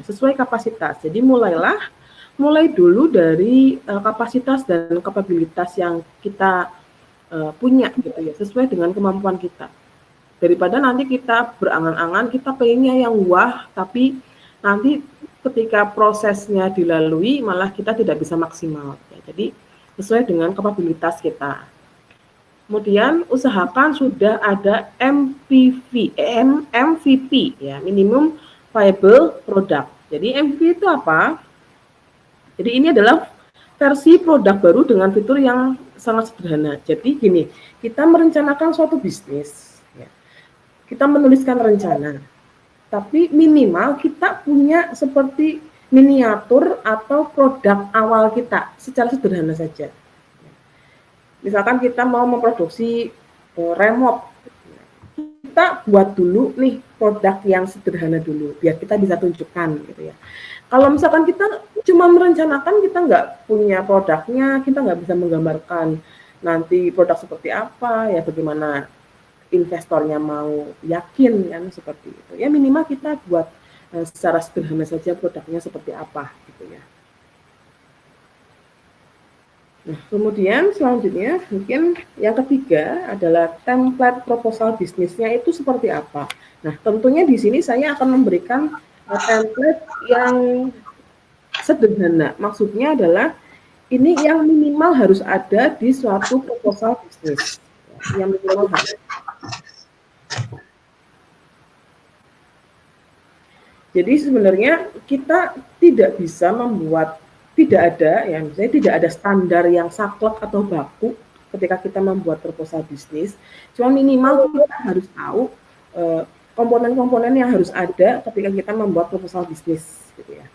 sesuai kapasitas. Jadi mulai dulu dari kapasitas dan kapabilitas yang kita punya gitu ya, sesuai dengan kemampuan kita. Daripada nanti kita berangan-angan, kita pengennya yang wah, tapi nanti ketika prosesnya dilalui malah kita tidak bisa maksimal. Ya. Jadi sesuai dengan kapabilitas kita. Kemudian usahakan sudah ada MVP ya, minimum viable product. Jadi MVP itu apa? Jadi ini adalah versi produk baru dengan fitur yang sangat sederhana. Jadi gini, kita merencanakan suatu bisnis, ya. Kita menuliskan rencana, tapi minimal kita punya seperti miniatur atau produk awal kita secara sederhana saja. Misalkan kita mau memproduksi remote, kita buat dulu nih produk yang sederhana dulu biar kita bisa tunjukkan gitu ya. Kalau misalkan kita cuma merencanakan, kita nggak punya produknya, kita nggak bisa menggambarkan nanti produk seperti apa, ya bagaimana investornya mau yakin kan seperti itu. Ya minimal kita buat secara sederhana saja produknya seperti apa gitu ya. Nah, kemudian selanjutnya mungkin yang ketiga adalah template proposal bisnisnya itu seperti apa. Nah, tentunya di sini saya akan memberikan template yang sederhana. Maksudnya adalah ini yang minimal harus ada di suatu proposal bisnis. Yang minimal harus. Jadi sebenarnya kita tidak bisa membuat, tidak ada, ya misalnya tidak ada standar yang saklek atau baku ketika kita membuat proposal bisnis. Cuma minimal kita harus tahu komponen-komponen yang harus ada ketika kita membuat proposal bisnis, gitu ya.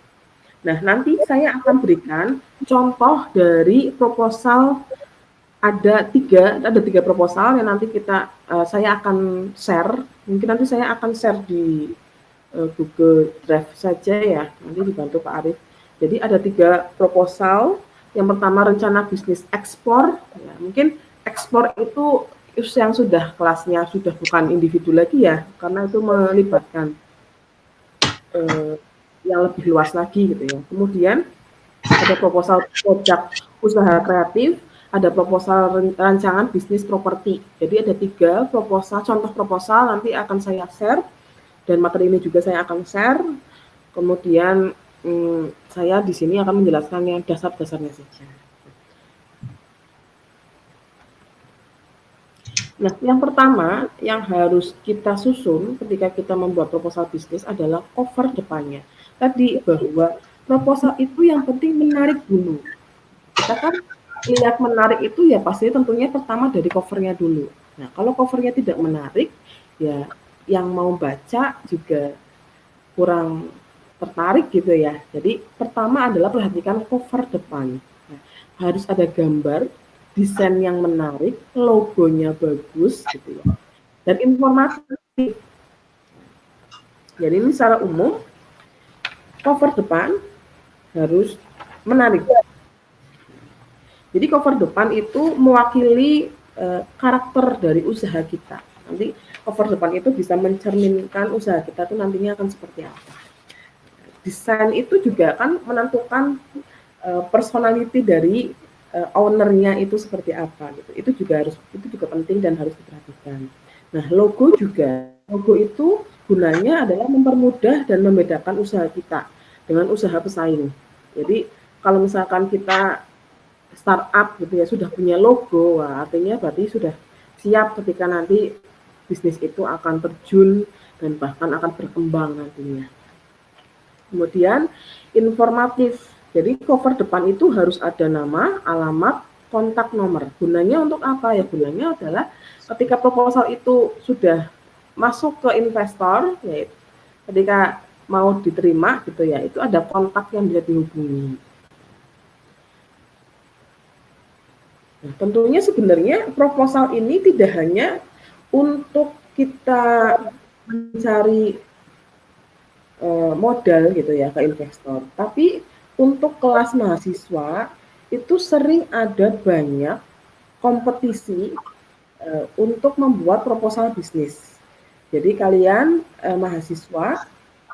Nah, nanti saya akan berikan contoh dari proposal. Ada tiga proposal yang nanti saya akan share. Mungkin nanti saya akan share di Google Drive saja ya, nanti dibantu Pak Arif. Jadi ada 3 proposal. Yang pertama rencana bisnis ekspor. Ya, mungkin ekspor itu yang sudah kelasnya sudah bukan individu lagi ya, karena itu melibatkan yang lebih luas lagi gitu ya. Kemudian ada proposal produk usaha kreatif, ada proposal rancangan bisnis properti. Jadi ada 3 proposal, contoh proposal nanti akan saya share. Dan materi ini juga saya akan share. Kemudian saya di sini akan menjelaskan yang dasar-dasarnya saja. Nah, yang pertama yang harus kita susun ketika kita membuat proposal bisnis adalah cover depannya. Tadi bahwa proposal itu yang penting menarik dulu. Kita kan lihat menarik itu ya pasti tentunya pertama dari covernya dulu. Nah, kalau covernya tidak menarik, ya yang mau baca juga kurang tertarik gitu ya. Jadi pertama adalah perhatikan cover depan. Nah, harus ada gambar, desain yang menarik, logonya bagus gitu ya. Dan informatif. Jadi ini secara umum cover depan harus menarik. Jadi cover depan itu mewakili karakter dari usaha kita. Nanti cover depan itu bisa mencerminkan usaha kita itu nantinya akan seperti apa. Desain itu juga kan menentukan personality dari ownernya itu seperti apa gitu. Itu juga penting dan harus diperhatikan. Nah, logo juga. Logo itu gunanya adalah mempermudah dan membedakan usaha kita dengan usaha pesaing. Jadi kalau misalkan kita startup gitu ya sudah punya logo, wah, artinya berarti sudah siap ketika nanti bisnis itu akan terjun dan bahkan akan berkembang nantinya. Kemudian informatif. Jadi cover depan itu harus ada nama, alamat, kontak nomor. Gunanya untuk apa ya? Gunanya adalah ketika proposal itu sudah masuk ke investor, ya ketika mau diterima gitu ya, itu ada kontak yang bisa dihubungi. Nah, tentunya sebenarnya proposal ini tidak hanya untuk kita mencari modal gitu ya ke investor, tapi untuk kelas mahasiswa itu sering ada banyak kompetisi untuk membuat proposal bisnis. Jadi kalian mahasiswa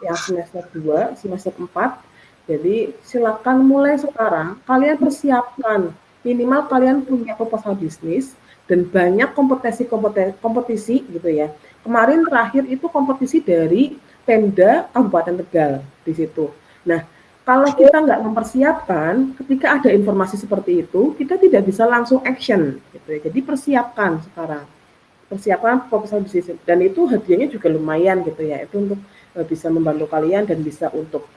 yang semester 2, semester 4, jadi silakan mulai sekarang kalian persiapkan minimal kalian punya proposal bisnis dan banyak kompetisi gitu ya. Kemarin terakhir itu kompetisi dari Pemda Kabupaten Tegal di situ. Nah, kalau kita nggak mempersiapkan, ketika ada informasi seperti itu, kita tidak bisa langsung action gitu ya. Jadi persiapkan sekarang. Persiapkan proposal bisnis dan itu hadiahnya juga lumayan gitu ya. Itu untuk bisa membantu kalian dan bisa untuk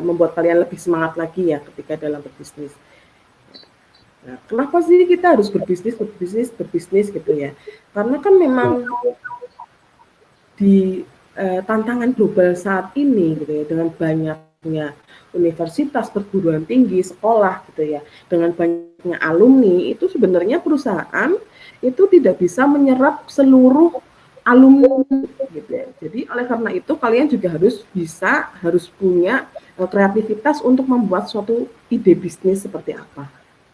membuat kalian lebih semangat lagi ya ketika dalam berbisnis. Nah, kenapa sih kita harus berbisnis gitu ya? Karena kan memang di tantangan global saat ini gitu ya, dengan banyak punya universitas, perguruan tinggi, sekolah gitu ya, dengan banyaknya alumni, itu sebenarnya perusahaan itu tidak bisa menyerap seluruh alumni gitu ya. Jadi oleh karena itu kalian juga harus punya kreativitas untuk membuat suatu ide bisnis seperti apa.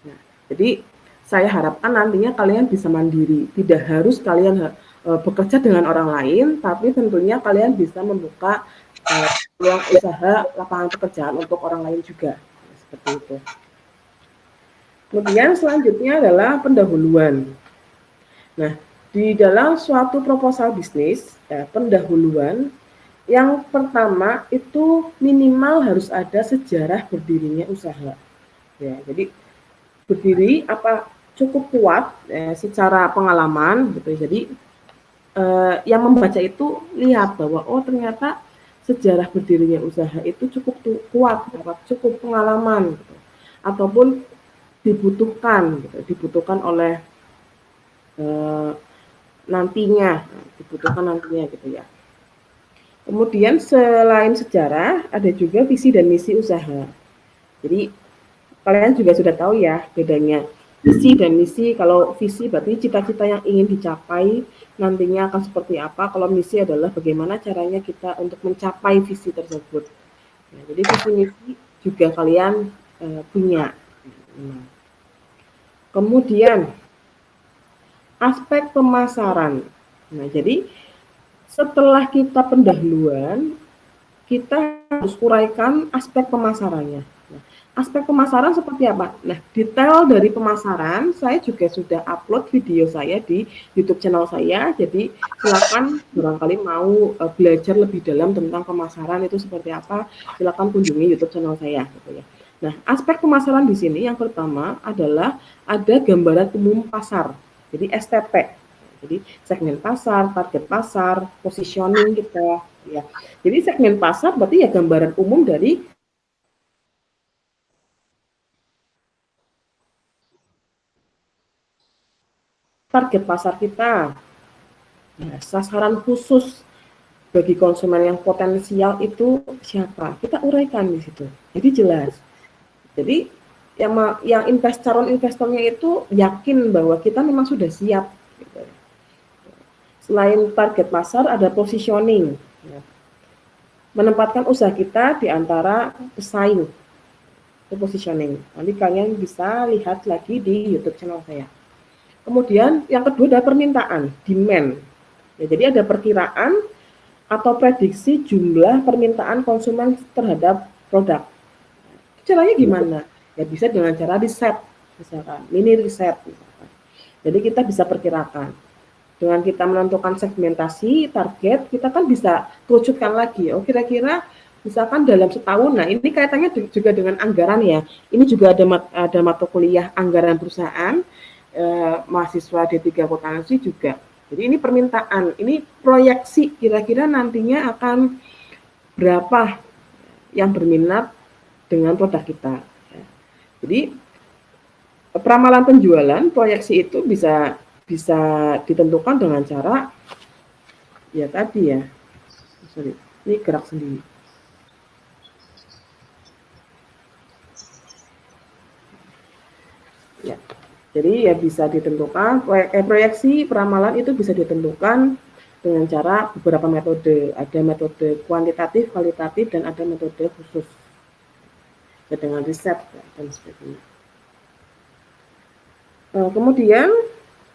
Nah, jadi saya harapkan nantinya kalian bisa mandiri, tidak harus kalian bekerja dengan orang lain, tapi tentunya kalian bisa membuka peluang usaha lapangan pekerjaan untuk orang lain juga, seperti itu. Kemudian selanjutnya adalah pendahuluan. Nah, di dalam suatu proposal bisnis, pendahuluan yang pertama itu minimal harus ada sejarah berdirinya usaha. Ya, jadi berdiri apa cukup kuat secara pengalaman gitu. Jadi yang membaca itu lihat bahwa oh ternyata sejarah berdirinya usaha itu cukup kuat, cukup pengalaman gitu. Ataupun dibutuhkan oleh dibutuhkan nantinya gitu ya. Kemudian selain sejarah ada juga visi dan misi usaha. Jadi kalian juga sudah tahu ya bedanya visi dan misi. Kalau visi berarti cita-cita yang ingin dicapai nantinya akan seperti apa. Kalau misi adalah bagaimana caranya kita untuk mencapai visi tersebut. Nah, jadi visi misi juga kalian punya. Nah, kemudian aspek pemasaran. Nah, jadi setelah kita pendahuluan, kita harus uraikan aspek pemasarannya. Nah, aspek pemasaran seperti apa? Nah, detail dari pemasaran saya juga sudah upload video saya di YouTube channel saya. Jadi silakan barangkali mau belajar lebih dalam tentang pemasaran itu seperti apa, silakan kunjungi YouTube channel saya gitu ya. Nah, aspek pemasaran di sini yang pertama adalah ada gambaran umum pasar. Jadi STP. Jadi segmen pasar, target pasar, positioning kita ya. Jadi segmen pasar berarti ya gambaran umum dari target pasar kita. Nah, sasaran khusus bagi konsumen yang potensial itu siapa? Kita uraikan di situ. Jadi jelas. Jadi yang investornya itu yakin bahwa kita memang sudah siap. Gitu. Selain target pasar ada positioning. Ya. Menempatkan usaha kita di antara pesaing. Itu positioning. Nanti kalian bisa lihat lagi di YouTube channel saya. Kemudian yang kedua ada permintaan, demand. Ya, jadi ada perkiraan atau prediksi jumlah permintaan konsumen terhadap produk. Caranya gimana? Ya bisa dengan cara riset, misalkan mini riset. Misalkan. Jadi kita bisa perkirakan. Dengan kita menentukan segmentasi, target, kita kan bisa kerucutkan lagi. Oh kira-kira misalkan dalam setahun, nah ini kaitannya juga dengan anggaran ya. Ini juga ada mata kuliah anggaran perusahaan, mahasiswa D3 akuntansi juga. Jadi ini permintaan, ini proyeksi kira-kira nantinya akan berapa yang berminat dengan produk kita. Jadi peramalan penjualan proyeksi itu bisa ditentukan dengan cara ya tadi ya. Sorry, ini gerak sendiri. Ya. Jadi ya bisa ditentukan proyeksi peramalan itu bisa ditentukan dengan cara beberapa metode. Ada metode kuantitatif, kualitatif, dan ada metode khusus. Ya, dengan riset dan sebagainya. Kemudian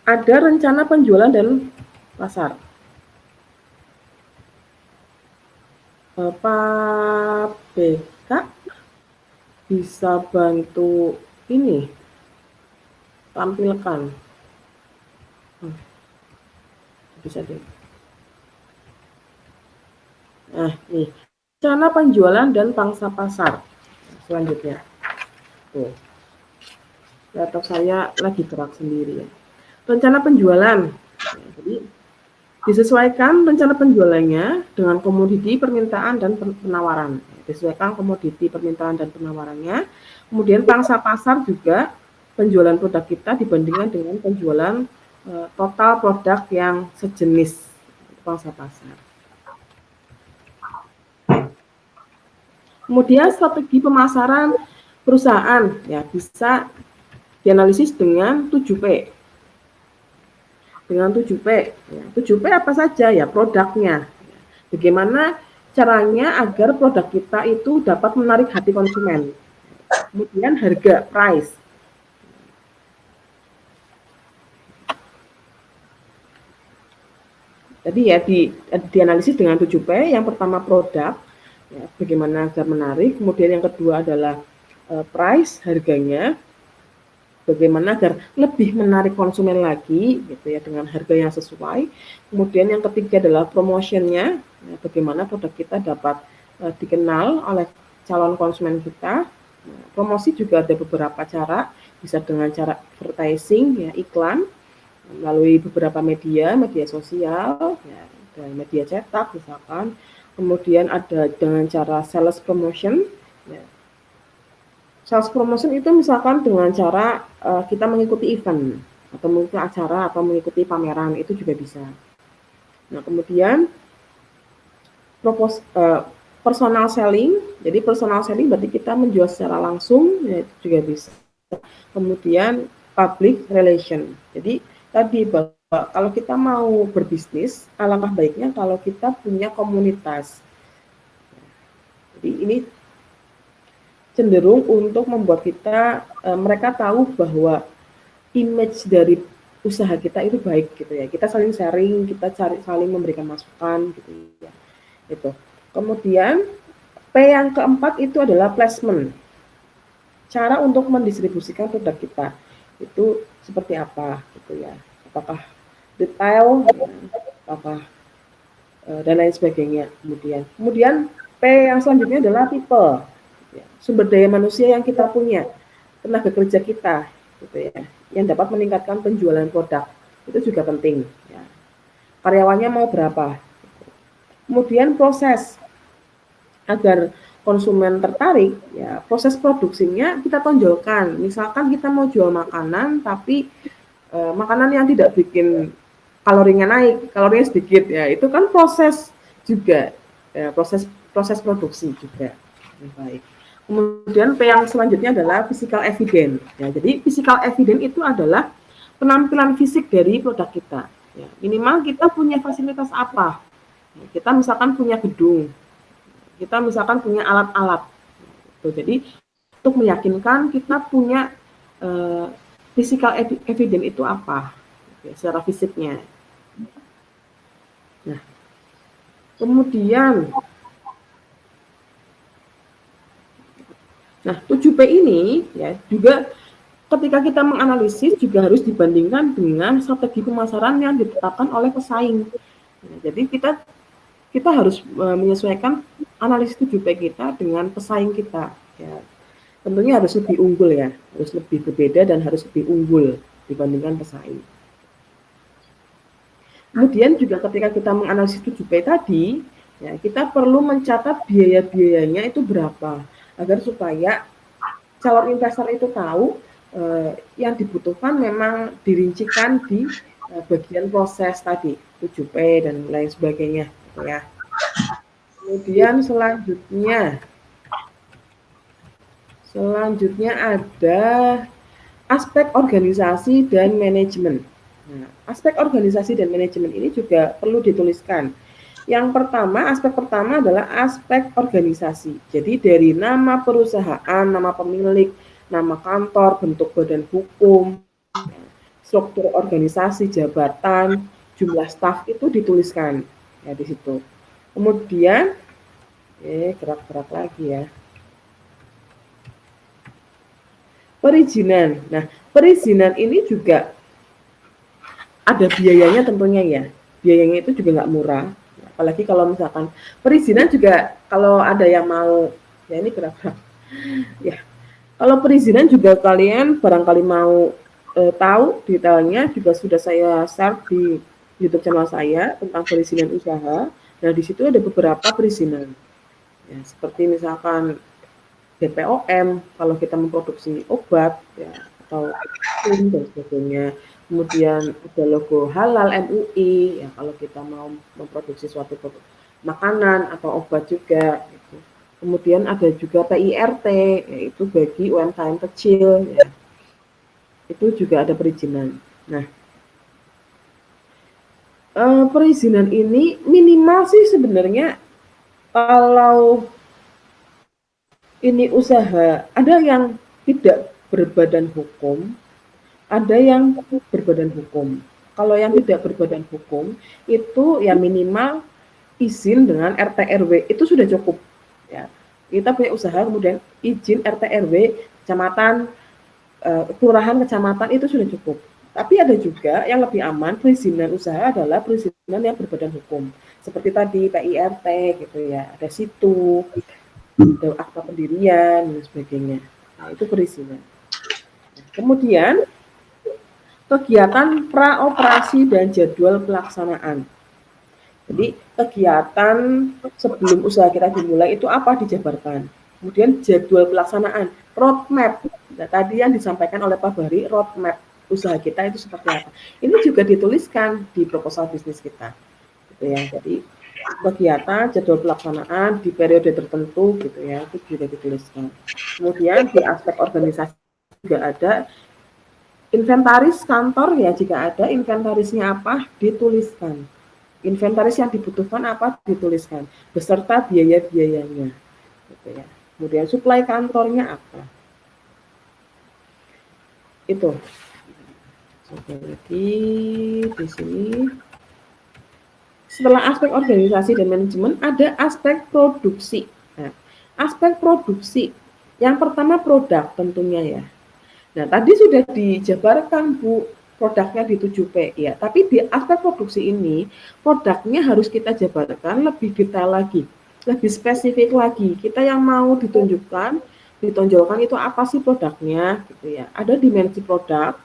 ada rencana penjualan dan pasar. Pak BK bisa bantu ini tampilkan. Bisa deh. Nah, nih. Rencana penjualan dan pangsa pasar. Selanjutnya. Tuh. Laptop saya lagi gerak sendiri ya. Rencana penjualan. Nah, jadi disesuaikan rencana penjualannya dengan komoditi permintaan dan penawaran. Disesuaikan komoditi permintaan dan penawarannya. Kemudian pangsa pasar juga penjualan produk kita dibandingkan dengan penjualan total produk yang sejenis pangsa pasar. Kemudian strategi pemasaran perusahaan ya bisa dianalisis dengan 7P. Dengan 7P. Ya, 7P apa saja ya? Produknya. Bagaimana caranya agar produk kita itu dapat menarik hati konsumen. Kemudian harga, price. Jadi ya dianalisis dengan 7P. Yang pertama produk, ya, bagaimana agar menarik. Kemudian yang kedua adalah price, harganya. Bagaimana agar lebih menarik konsumen lagi, gitu ya, dengan harga yang sesuai. Kemudian yang ketiga adalah promotionnya, ya, bagaimana produk kita dapat dikenal oleh calon konsumen kita. Nah, promosi juga ada beberapa cara, bisa dengan cara advertising, ya, iklan, melalui beberapa media sosial, ya, dan media cetak misalkan. Kemudian ada dengan cara sales promotion, ya. Sales promotion itu misalkan dengan cara kita mengikuti event atau mengikuti acara atau mengikuti pameran, itu juga bisa. Nah, kemudian personal selling. Jadi personal selling berarti kita menjual secara langsung, ya, itu juga bisa. Kemudian public relation. Jadi tadi bahwa kalau kita mau berbisnis, alangkah baiknya kalau kita punya komunitas. Jadi ini cenderung untuk membuat kita mereka tahu bahwa image dari usaha kita itu baik gitu ya. Kita saling sharing, kita saling memberikan masukan gitu ya. Itu. Kemudian P yang keempat itu adalah placement. Cara untuk mendistribusikan produk kita itu seperti apa gitu ya. Apakah detail, apakah dan lain sebagainya. Kemudian P yang selanjutnya adalah people. Sumber daya manusia yang kita punya, tenaga kerja kita, gitu ya, yang dapat meningkatkan penjualan produk, itu juga penting. Ya. Karyawannya mau berapa? Kemudian proses agar konsumen tertarik, ya proses produksinya kita tonjolkan. Misalkan kita mau jual makanan, tapi makanan yang tidak bikin kalorinya naik, kalorinya sedikit, ya itu kan proses juga, ya, proses produksi juga baik. Kemudian P yang selanjutnya adalah physical evidence. Ya, jadi physical evidence itu adalah penampilan fisik dari produk kita. Ya, minimal kita punya fasilitas apa? Ya, kita misalkan punya gedung, kita misalkan punya alat-alat. Jadi untuk meyakinkan kita punya physical evidence itu apa? Ya, secara fisiknya. Nah, kemudian nah, 7P ini ya juga ketika kita menganalisis juga harus dibandingkan dengan strategi pemasaran yang ditetapkan oleh pesaing. Ya, jadi kita harus menyesuaikan analisis 7P kita dengan pesaing kita. Ya, tentunya harus lebih unggul ya, harus lebih berbeda dan harus lebih unggul dibandingkan pesaing. Kemudian juga ketika kita menganalisis 7P tadi, ya, kita perlu mencatat biaya-biayanya itu berapa agar supaya calon investor itu tahu yang dibutuhkan memang dirincikan di bagian proses tadi 7P dan lain sebagainya gitu ya. Kemudian selanjutnya ada aspek organisasi dan manajemen. Nah, aspek organisasi dan manajemen ini juga perlu dituliskan. Aspek pertama adalah aspek organisasi. Jadi dari nama perusahaan, nama pemilik, nama kantor, bentuk badan hukum, struktur organisasi, jabatan, jumlah staf itu dituliskan ya di situ. Kemudian gerak-gerak lagi ya. Perizinan. Nah, perizinan ini juga ada biayanya tentunya ya. Biayanya itu juga nggak murah. Apalagi kalau misalkan perizinan juga kalau ada yang mau ya ini berapa ya kalau perizinan juga kalian barangkali mau tahu detailnya juga sudah saya share di YouTube channel saya tentang perizinan usaha. Nah di situ ada beberapa perizinan ya, seperti misalkan BPOM kalau kita memproduksi obat ya atau dan sebagainya. Kemudian ada logo halal MUI ya kalau kita mau memproduksi suatu produk makanan atau obat juga gitu. Kemudian ada juga PIRT, yaitu bagi UMKM kecil, ya. Itu juga ada perizinan. Nah, perizinan ini minimal sih sebenarnya kalau ini usaha, ada yang tidak berbadan hukum, ada yang berbadan hukum. Kalau yang tidak berbadan hukum, itu ya minimal izin dengan RT RW itu sudah cukup. Ya. Kita punya usaha kemudian izin RT RW, kecamatan, kelurahan, kecamatan itu sudah cukup. Tapi ada juga yang lebih aman, perizinan usaha adalah perizinan yang berbadan hukum. Seperti tadi PIRT gitu ya, ada situ, ada akta pendirian dan sebagainya. Nah, itu perizinan. Kemudian kegiatan praoperasi dan jadwal pelaksanaan. Jadi kegiatan sebelum usaha kita dimulai itu apa dijabarkan. Kemudian jadwal pelaksanaan, roadmap. Nah, tadi yang disampaikan oleh Pak Bari, roadmap usaha kita itu seperti apa. Ini juga dituliskan di proposal bisnis kita. Gitu ya. Jadi kegiatan, jadwal pelaksanaan di periode tertentu gitu ya, itu juga dituliskan. Kemudian di aspek organisasi juga ada inventaris kantor ya, jika ada inventarisnya apa dituliskan. Inventaris yang dibutuhkan apa dituliskan beserta biaya-biayanya gitu ya. Kemudian suplai kantornya apa. Itu. Oke, lagi di sini. Setelah aspek organisasi dan manajemen ada aspek produksi. Nah, aspek produksi yang pertama produk tentunya ya. Nah, tadi sudah dijabarkan Bu produknya di 7P ya, tapi di aspek produksi ini produknya harus kita jabarkan lebih detail lagi, lebih spesifik lagi. Kita yang mau ditonjolkan itu apa sih produknya gitu ya. Ada dimensi produk,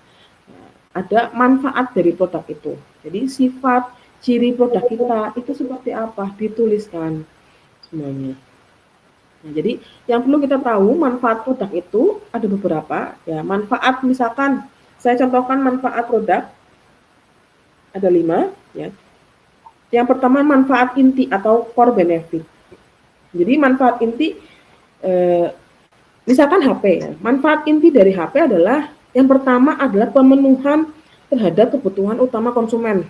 ada manfaat dari produk itu. Jadi sifat, ciri produk kita itu seperti apa dituliskan semuanya. Nah, jadi yang perlu kita tahu manfaat produk itu ada beberapa ya. Manfaat misalkan saya contohkan manfaat produk ada 5 ya. Yang pertama manfaat inti atau core benefit. Jadi manfaat inti misalkan HP ya. Manfaat inti dari HP adalah yang pertama adalah pemenuhan terhadap kebutuhan utama konsumen.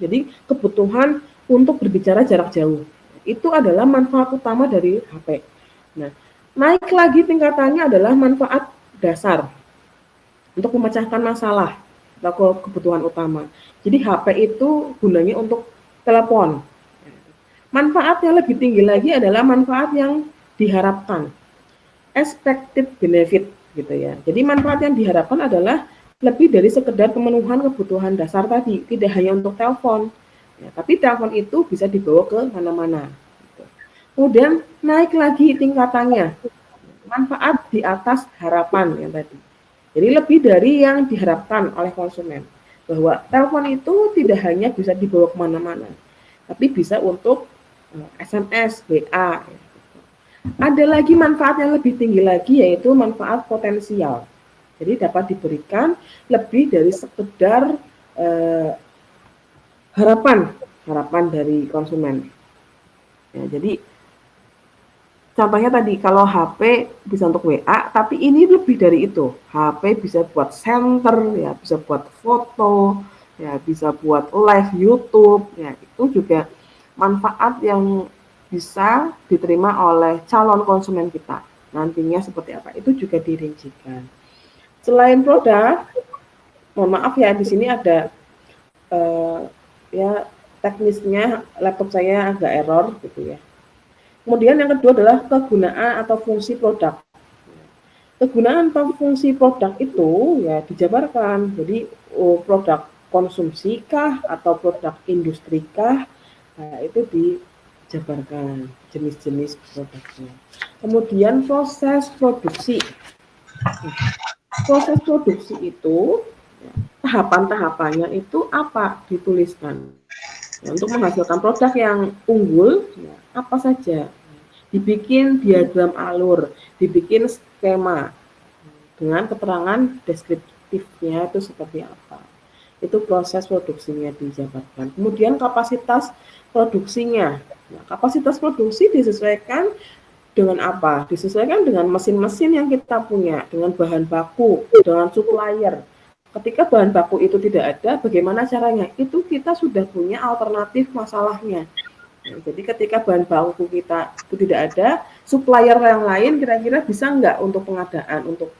Jadi kebutuhan untuk berbicara jarak jauh. Itu adalah manfaat utama dari HP. Nah, naik lagi tingkatannya adalah manfaat dasar untuk memecahkan masalah atau kebutuhan utama. Jadi HP itu gunanya untuk telepon. Manfaat yang lebih tinggi lagi adalah manfaat yang diharapkan, expected benefit gitu ya. Jadi manfaat yang diharapkan adalah lebih dari sekedar pemenuhan kebutuhan dasar tadi, tidak hanya untuk telepon. Ya, tapi telepon itu bisa dibawa ke mana-mana. Kemudian naik lagi tingkatannya, manfaat di atas harapan yang tadi. Jadi lebih dari yang diharapkan oleh konsumen. Bahwa telepon itu tidak hanya bisa dibawa kemana-mana, tapi bisa untuk SMS, WA. Ada lagi manfaat yang lebih tinggi lagi yaitu manfaat potensial. Jadi dapat diberikan lebih dari sekedar harapan dari konsumen. Ya, jadi contohnya tadi, kalau HP bisa untuk WA, tapi ini lebih dari itu. HP bisa buat center, ya, bisa buat foto, ya, bisa buat live YouTube, ya, itu juga manfaat yang bisa diterima oleh calon konsumen kita. Nantinya seperti apa, itu juga dirincikan. Selain produk, mohon maaf ya, di sini ada ya teknisnya laptop saya agak error gitu ya. Kemudian yang kedua adalah kegunaan atau fungsi produk. Kegunaan atau fungsi produk itu ya dijabarkan. Jadi produk konsumsi kah atau produk industri kah, nah, itu dijabarkan jenis-jenis produknya. Kemudian proses produksi. Proses produksi itu tahapan-tahapannya itu apa dituliskan. Ya, untuk menghasilkan produk yang unggul, ya, apa saja? Dibikin diagram alur, dibikin skema dengan keterangan deskriptifnya itu seperti apa. Itu proses produksinya dijabarkan. Kemudian kapasitas produksinya. Nah, kapasitas produksi disesuaikan dengan apa? Disesuaikan dengan mesin-mesin yang kita punya, dengan bahan baku, dengan supplier. Ketika bahan baku itu tidak ada, bagaimana caranya? Itu kita sudah punya alternatif masalahnya. Nah, jadi ketika bahan baku kita itu tidak ada, supplier yang lain kira-kira bisa nggak untuk pengadaan, untuk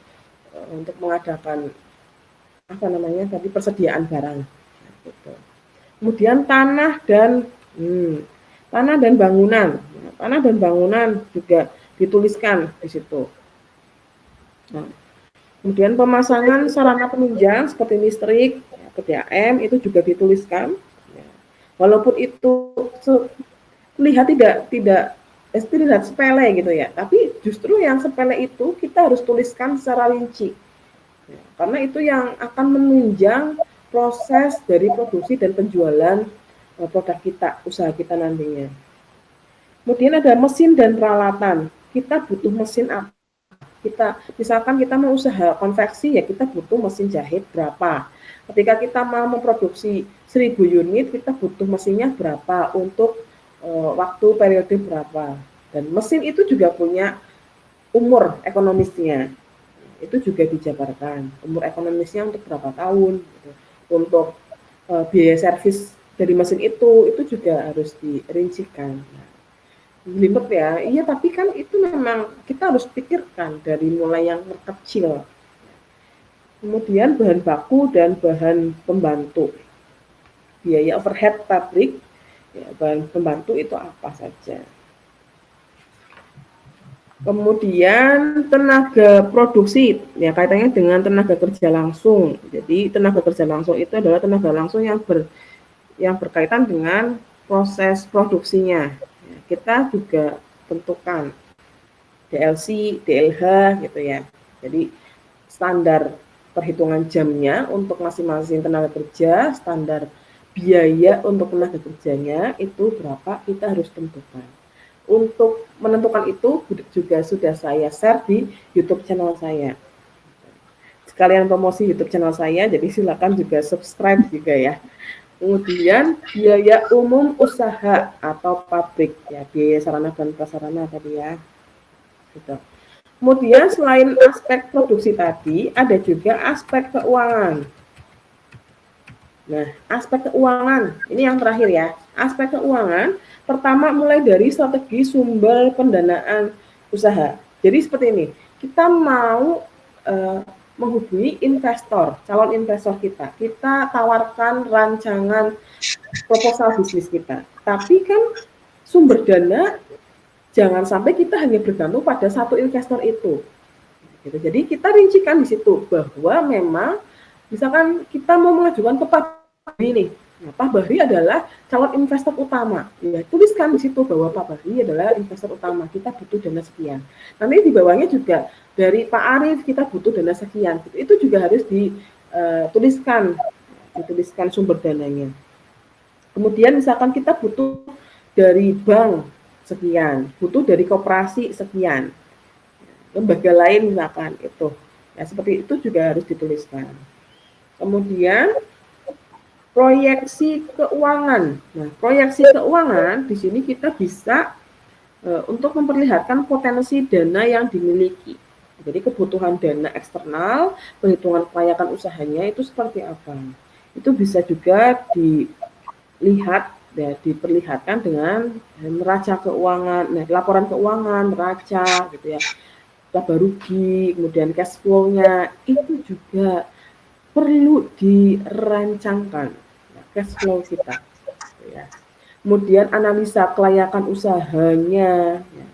mengadakan apa namanya tadi persediaan barang. Gitu. Kemudian tanah dan bangunan. Tanah dan bangunan juga dituliskan di situ. Nah, kemudian pemasangan sarana penunjang seperti listrik, PDAM itu juga dituliskan. Walaupun itu terlihat tidak sepele gitu ya, tapi justru yang sepele itu kita harus tuliskan secara rinci. Karena itu yang akan menunjang proses dari produksi dan penjualan produk kita, usaha kita nantinya. Kemudian ada mesin dan peralatan. Kita butuh mesin apa? Misalkan kita mau usaha konveksi, ya kita butuh mesin jahit berapa. Ketika kita mau memproduksi 1000 unit, kita butuh mesinnya berapa untuk waktu periode berapa. Dan mesin itu juga punya umur ekonomisnya. Itu juga dijabarkan. Umur ekonomisnya untuk berapa tahun. Gitu. Untuk biaya servis dari mesin itu juga harus dirincikan. Belibet ya, iya tapi kan itu memang kita harus pikirkan dari mulai yang terkecil. Kemudian bahan baku dan bahan pembantu. Biaya overhead pabrik, ya, bahan pembantu itu apa saja. Kemudian tenaga produksi, ya kaitannya dengan tenaga kerja langsung. Jadi tenaga kerja langsung itu adalah tenaga langsung yang berkaitan dengan proses produksinya. Kita juga tentukan DLC, DLH gitu ya. Jadi standar perhitungan jamnya untuk masing-masing tenaga kerja, standar biaya untuk tenaga kerjanya itu berapa kita harus tentukan. Untuk menentukan itu juga sudah saya share di YouTube channel saya. Sekalian promosi YouTube channel saya, jadi silakan juga subscribe juga ya. Kemudian biaya umum usaha atau pabrik, ya biaya sarana dan prasarana tadi ya. Gitu. Kemudian selain aspek produksi tadi, ada juga aspek keuangan. Nah, aspek keuangan, ini yang terakhir ya. Aspek keuangan, pertama mulai dari strategi sumber pendanaan usaha. Jadi seperti ini, kita mau menghubungi investor, calon investor kita. Kita tawarkan rancangan proposal bisnis kita. Tapi kan sumber dana jangan sampai kita hanya bergantung pada satu investor itu. Gitu. Jadi kita rincikan di situ bahwa memang misalkan kita mau mengajukan ke Pak Bahri nih. Nah, Pak Bahri adalah calon investor utama. Ya, tuliskan di situ bahwa Pak Bahri adalah investor utama. Kita butuh dana sekian. Nanti di bawahnya juga dari Pak Arif kita butuh dana sekian. Itu juga harus dituliskan sumber dananya. Kemudian misalkan kita butuh dari bank sekian, butuh dari koperasi sekian, lembaga lain misalkan itu. Ya, seperti itu juga harus dituliskan. Kemudian proyeksi keuangan. Nah, proyeksi keuangan di sini kita bisa untuk memperlihatkan potensi dana yang dimiliki. Jadi kebutuhan dana eksternal, perhitungan kelayakan usahanya itu seperti apa. Itu bisa juga dilihat, ya, diperlihatkan dengan neraca keuangan, nah, laporan keuangan, neraca, gitu ya, laba rugi, kemudian cash flow-nya itu juga perlu dirancangkan. Cash flow kita, ya. Kemudian analisa kelayakan usahanya, ya.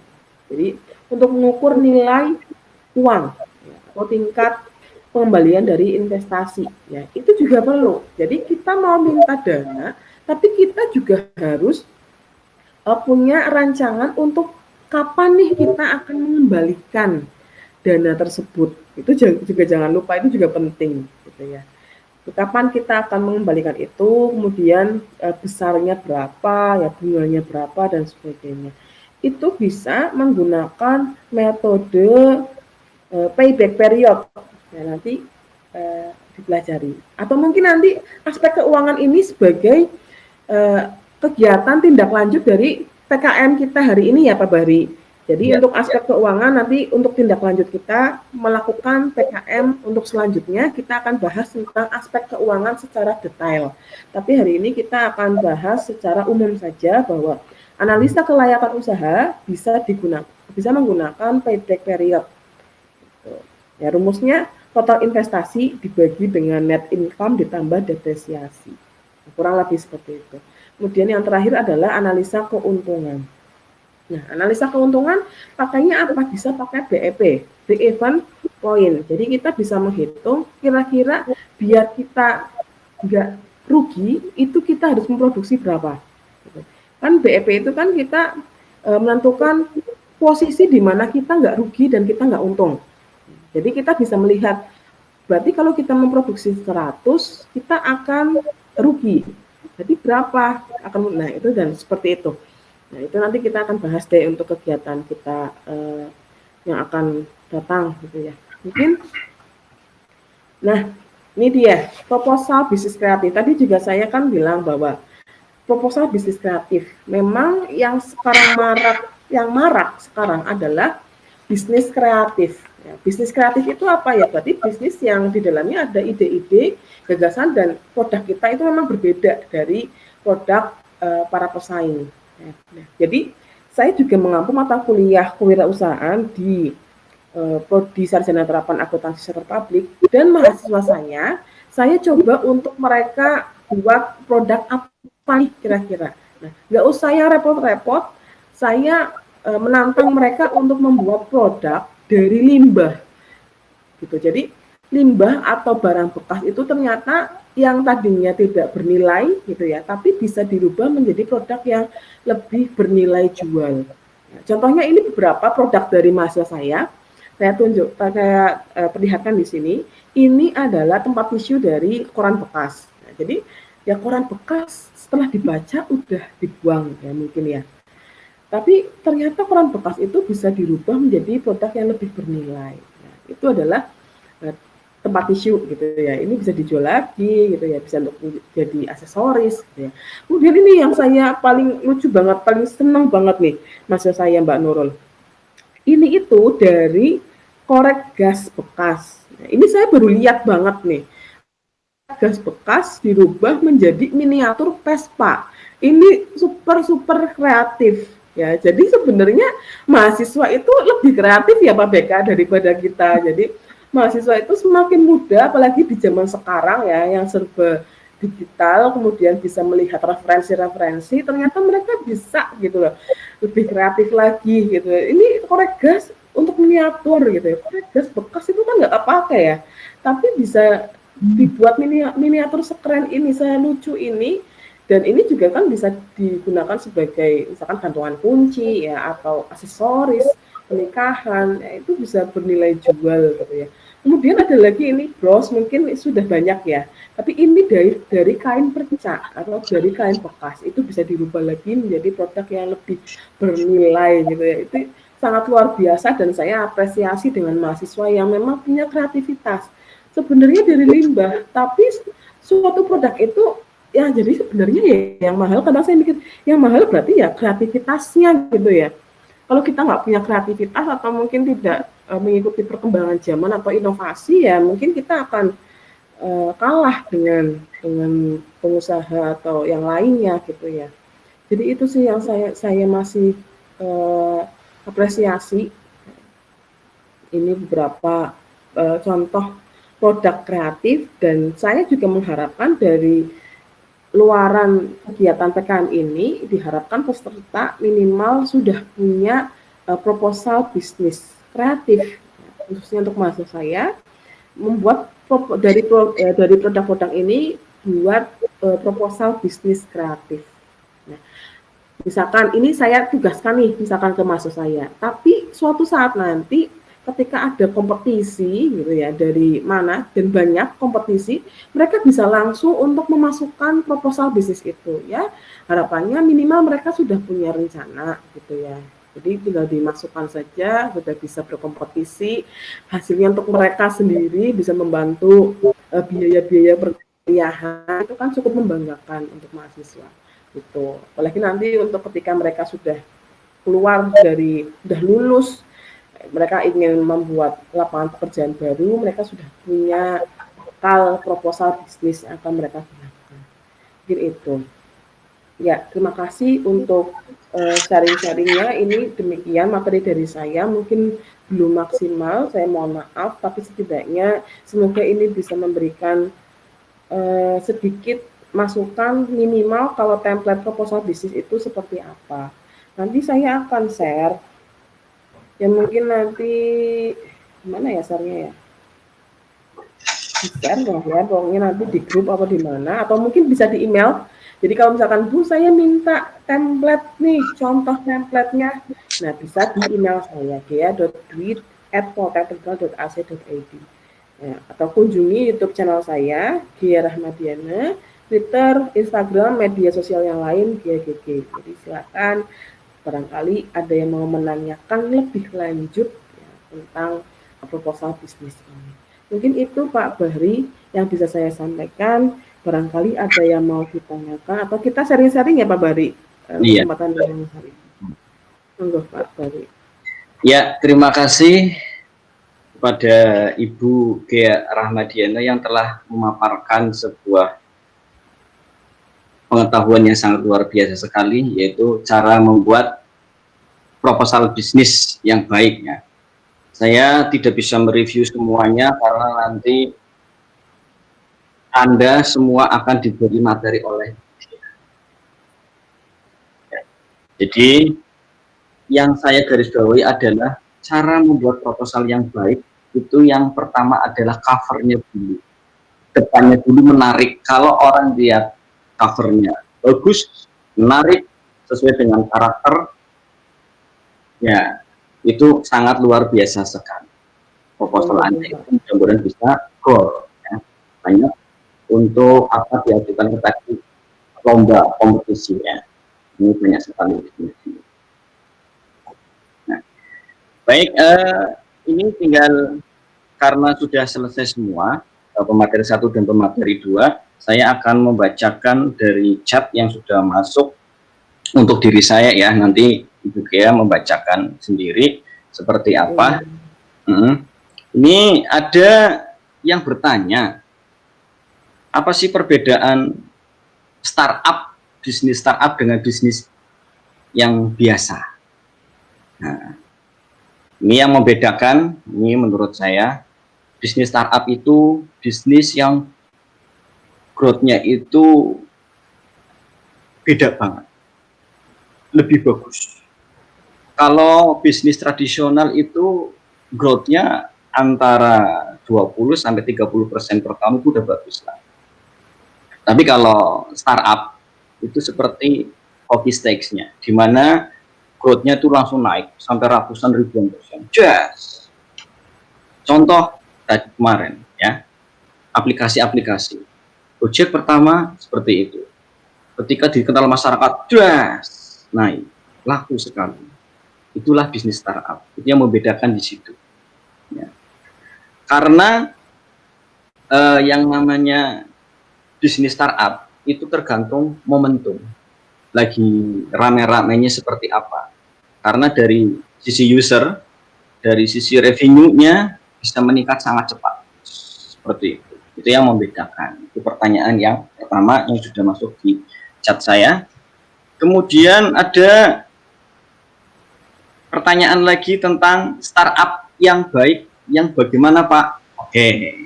Jadi untuk mengukur nilai uang, ya, atau tingkat pengembalian dari investasi, ya itu juga perlu. Jadi kita mau minta dana, tapi kita juga harus punya rancangan untuk kapan nih kita akan mengembalikan dana tersebut. Itu juga jangan lupa, itu juga penting, gitu ya. Kapan kita akan mengembalikan itu, kemudian besarnya berapa, ya bunganya berapa dan sebagainya. Itu bisa menggunakan metode payback period. Ya, nanti dipelajari. Atau mungkin nanti aspek keuangan ini sebagai kegiatan tindak lanjut dari PKM kita hari ini ya Pak Bahri. Jadi untuk aspek keuangan nanti untuk tindak lanjut kita melakukan PKM untuk selanjutnya kita akan bahas tentang aspek keuangan secara detail. Tapi hari ini kita akan bahas secara umum saja bahwa analisa kelayakan usaha bisa menggunakan payback period. Ya, rumusnya total investasi dibagi dengan net income ditambah depresiasi. Kurang lebih seperti itu. Kemudian yang terakhir adalah analisa keuntungan. Nah, analisa keuntungan pakainya apa? Bisa pakai BEP, break even point. Jadi kita bisa menghitung kira-kira biar kita nggak rugi, itu kita harus memproduksi berapa. Kan BEP itu kan kita menentukan posisi di mana kita nggak rugi dan kita nggak untung. Jadi kita bisa melihat, berarti kalau kita memproduksi 100, kita akan rugi. Jadi berapa akan, nah itu dan seperti itu. Nah, itu nanti kita akan bahas deh untuk kegiatan kita yang akan datang gitu ya. Mungkin, nah ini dia proposal bisnis kreatif. Tadi juga saya kan bilang bahwa proposal bisnis kreatif memang yang marak sekarang adalah bisnis kreatif. Ya, bisnis kreatif itu apa ya? Berarti bisnis yang di dalamnya ada ide-ide, gagasan dan produk kita itu memang berbeda dari produk para pesaing. Nah, jadi saya juga mengampu mata kuliah kewirausahaan di Prodi Sarjana Terapan Akuntansi Sektor Publik dan mahasiswa saya coba untuk mereka buat produk apa nih kira-kira. Nah, nggak usah yang repot-repot, saya menantang mereka untuk membuat produk dari limbah gitu. Jadi limbah atau barang bekas itu ternyata yang tadinya tidak bernilai gitu ya, tapi bisa dirubah menjadi produk yang lebih bernilai jual. Nah, contohnya ini beberapa produk dari mahasiswa saya perlihatkan di sini. Ini adalah tempat tisu dari koran bekas. Nah, jadi ya koran bekas setelah dibaca udah dibuang ya mungkin ya. Tapi ternyata koran bekas itu bisa dirubah menjadi produk yang lebih bernilai. Nah, itu adalah tempat tisu gitu ya, ini bisa dijual lagi gitu ya, bisa untuk jadi aksesoris gitu ya. Kemudian ini yang saya paling lucu banget, paling senang banget nih mahasiswa saya Mbak Nurul. Ini itu dari korek gas bekas. Nah, ini saya baru lihat banget nih. Gas bekas dirubah menjadi miniatur Vespa. Ini super kreatif ya. Jadi sebenarnya mahasiswa itu lebih kreatif ya Pak BK daripada kita. Jadi mahasiswa itu semakin mudah, apalagi di zaman sekarang ya, yang serba digital, kemudian bisa melihat referensi-referensi, ternyata mereka bisa gitu loh, lebih kreatif lagi gitu. Ini korek gas untuk miniatur gitu ya, korek gas bekas itu kan nggak apa-apa ya, tapi bisa dibuat miniatur sekeren ini, selucu ini, dan ini juga kan bisa digunakan sebagai misalkan gantungan kunci ya, atau aksesoris pernikahan, ya, itu bisa bernilai jual gitu ya. Kemudian ada lagi ini bros, mungkin sudah banyak ya, tapi ini dari kain perca atau dari kain bekas, itu bisa dirubah lagi menjadi produk yang lebih bernilai gitu ya. Itu sangat luar biasa dan saya apresiasi dengan mahasiswa yang memang punya kreativitas. Sebenarnya dari limbah, tapi suatu produk itu ya jadi sebenarnya ya yang mahal, karena saya mikir yang mahal berarti ya kreativitasnya gitu ya. Kalau kita nggak punya kreativitas atau mungkin tidak mengikuti perkembangan zaman atau inovasi ya mungkin kita akan kalah dengan pengusaha atau yang lainnya gitu ya. Jadi itu sih yang saya masih apresiasi. Ini beberapa contoh produk kreatif dan saya juga mengharapkan dari luaran kegiatan PKM ini diharapkan peserta minimal sudah punya proposal bisnis kreatif, khususnya untuk mahasiswa saya, membuat dari produk-produk ini buat proposal bisnis kreatif. Nah, misalkan ini saya tugaskan nih, misalkan ke mahasiswa saya, tapi suatu saat nanti ketika ada kompetisi gitu ya dari mana dan banyak kompetisi, mereka bisa langsung untuk memasukkan proposal bisnis itu ya. Harapannya minimal mereka sudah punya rencana gitu ya. Jadi tinggal dimasukkan saja, sudah bisa berkompetisi, hasilnya untuk mereka sendiri bisa membantu biaya-biaya perkuliahan, itu kan cukup membanggakan untuk mahasiswa gitu. Apalagi nanti untuk ketika mereka sudah keluar dari udah lulus, mereka ingin membuat lapangan pekerjaan baru, mereka sudah punya bekal proposal bisnis yang akan mereka gunakan. Mungkin itu. Ya, terima kasih untuk sharing-sharingnya. Ini demikian materi dari saya. Mungkin belum maksimal, saya mohon maaf, tapi setidaknya semoga ini bisa memberikan sedikit masukan minimal kalau template proposal bisnis itu seperti apa. Nanti saya akan share. Ya mungkin nanti gimana ya share-nya ya? Di-share dong ya, pokoknya nanti di grup apa di mana, atau mungkin bisa di email. Jadi kalau misalkan Bu saya minta template nih, contoh template-nya, nah bisa di email saya gia.duit@polteknikal.ac.id ya, atau kunjungi YouTube channel saya Gia Rahmadiana, Twitter, Instagram, media sosial yang lain Gia GG. Jadi silakan barangkali ada yang mau menanyakan lebih lanjut ya, tentang proposal bisnis ini. Mungkin itu Pak Bahri yang bisa saya sampaikan. Barangkali ada yang mau ditanyakan atau kita sharing-sharing ya Pak Bahri. Iya. Kesempatan yang hari ini. Monggo Pak Bahri. Ya, terima kasih kepada Ibu Gia Rahmadiana yang telah memaparkan sebuah pengetahuan yang sangat luar biasa sekali, yaitu cara membuat proposal bisnis yang baik ya. Saya tidak bisa mereview semuanya karena nanti Anda semua akan diberi materi oleh dia. Jadi yang saya garis bawahi adalah cara membuat proposal yang baik itu yang pertama adalah covernya dulu, depannya dulu menarik. Kalau orang lihat covernya bagus, menarik, sesuai dengan karakter, ya itu sangat luar biasa sekali. Proposal Anda itu mudah-mudahan bisa goal, ya. Banyak untuk apa diajukan ke tadi lomba kompetisi ya. Ini banyak sekali. Nah, baik, ini tinggal karena sudah selesai semua pemateri 1 dan pemateri 2, saya akan membacakan dari chat yang sudah masuk untuk diri saya ya. Nanti Ibu Gia membacakan sendiri seperti apa. Ini ada yang bertanya, apa sih perbedaan startup, bisnis startup dengan bisnis yang biasa? Nah, ini yang membedakan, ini menurut saya, bisnis startup itu bisnis yang growth-nya itu beda banget, lebih bagus. Kalau bisnis tradisional itu growth-nya antara 20-30% per tahun itu udah bagus lah. Tapi kalau startup itu seperti hockey stakes-nya, di mana growth-nya itu langsung naik sampai ratusan ribuan persen. Just contoh tadi kemarin ya, aplikasi-aplikasi Gojek pertama seperti itu. Ketika dikenal masyarakat, just naik, laku sekali. Itulah bisnis startup. Itu yang membedakan di situ. Ya. Karena yang namanya bisnis startup itu tergantung momentum, lagi rame-ramenya seperti apa. Karena dari sisi user, dari sisi revenue-nya bisa meningkat sangat cepat, seperti itu. Itu yang membedakan. Itu pertanyaan yang pertama yang sudah masuk di chat saya. Kemudian ada pertanyaan lagi tentang startup yang baik, yang bagaimana Pak? Oke.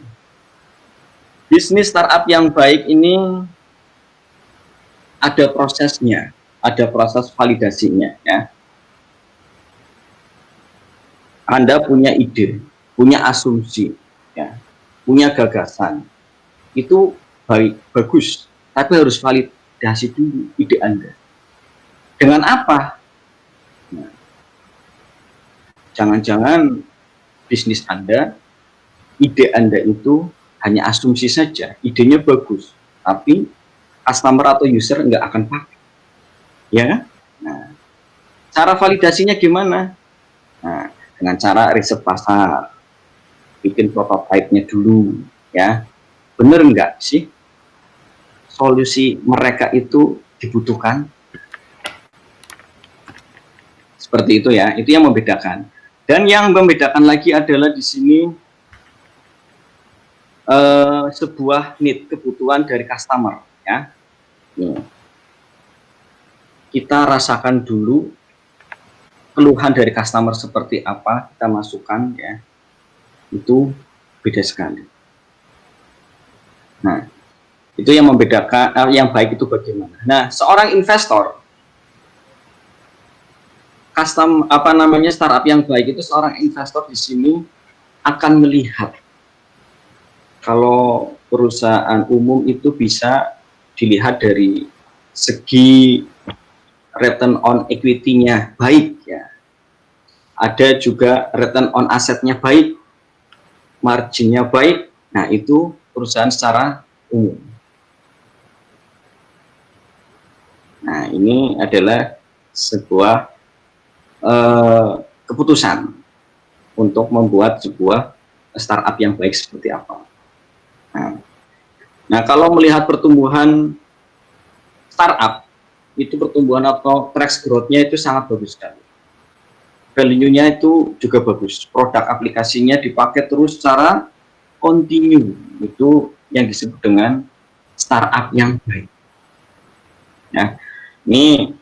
Bisnis startup yang baik ini ada prosesnya, ada proses validasinya ya. Anda punya ide, punya asumsi, ya, punya gagasan, itu baik, bagus, tapi harus validasi dulu ide Anda. Dengan apa? Nah, jangan-jangan bisnis Anda, ide Anda itu hanya asumsi saja, idenya bagus, tapi customer atau user nggak akan pakai, ya. Nah, cara validasinya gimana? Nah, dengan cara riset pasar, bikin prototipe-nya dulu, ya. Bener nggak sih solusi mereka itu dibutuhkan? Seperti itu ya, itu yang membedakan. Dan yang membedakan lagi adalah di sini sebuah need, kebutuhan dari customer ya. Kita rasakan dulu keluhan dari customer seperti apa, kita masukkan ya, itu beda sekali. Nah, itu yang membedakan, yang baik itu bagaimana. Nah, seorang investor, startup yang baik itu seorang investor di sini akan melihat kalau perusahaan umum itu bisa dilihat dari segi return on equity-nya baik ya. Ada juga return on asetnya baik, marginnya baik. Nah, itu perusahaan secara umum. Nah, ini adalah sebuah keputusan untuk membuat sebuah startup yang baik seperti apa. Nah, kalau melihat pertumbuhan startup, itu pertumbuhan atau track growth-nya itu sangat bagus sekali. Value-nya itu juga bagus. Produk aplikasinya dipakai terus secara continue. Itu yang disebut dengan startup yang baik. Ya, ini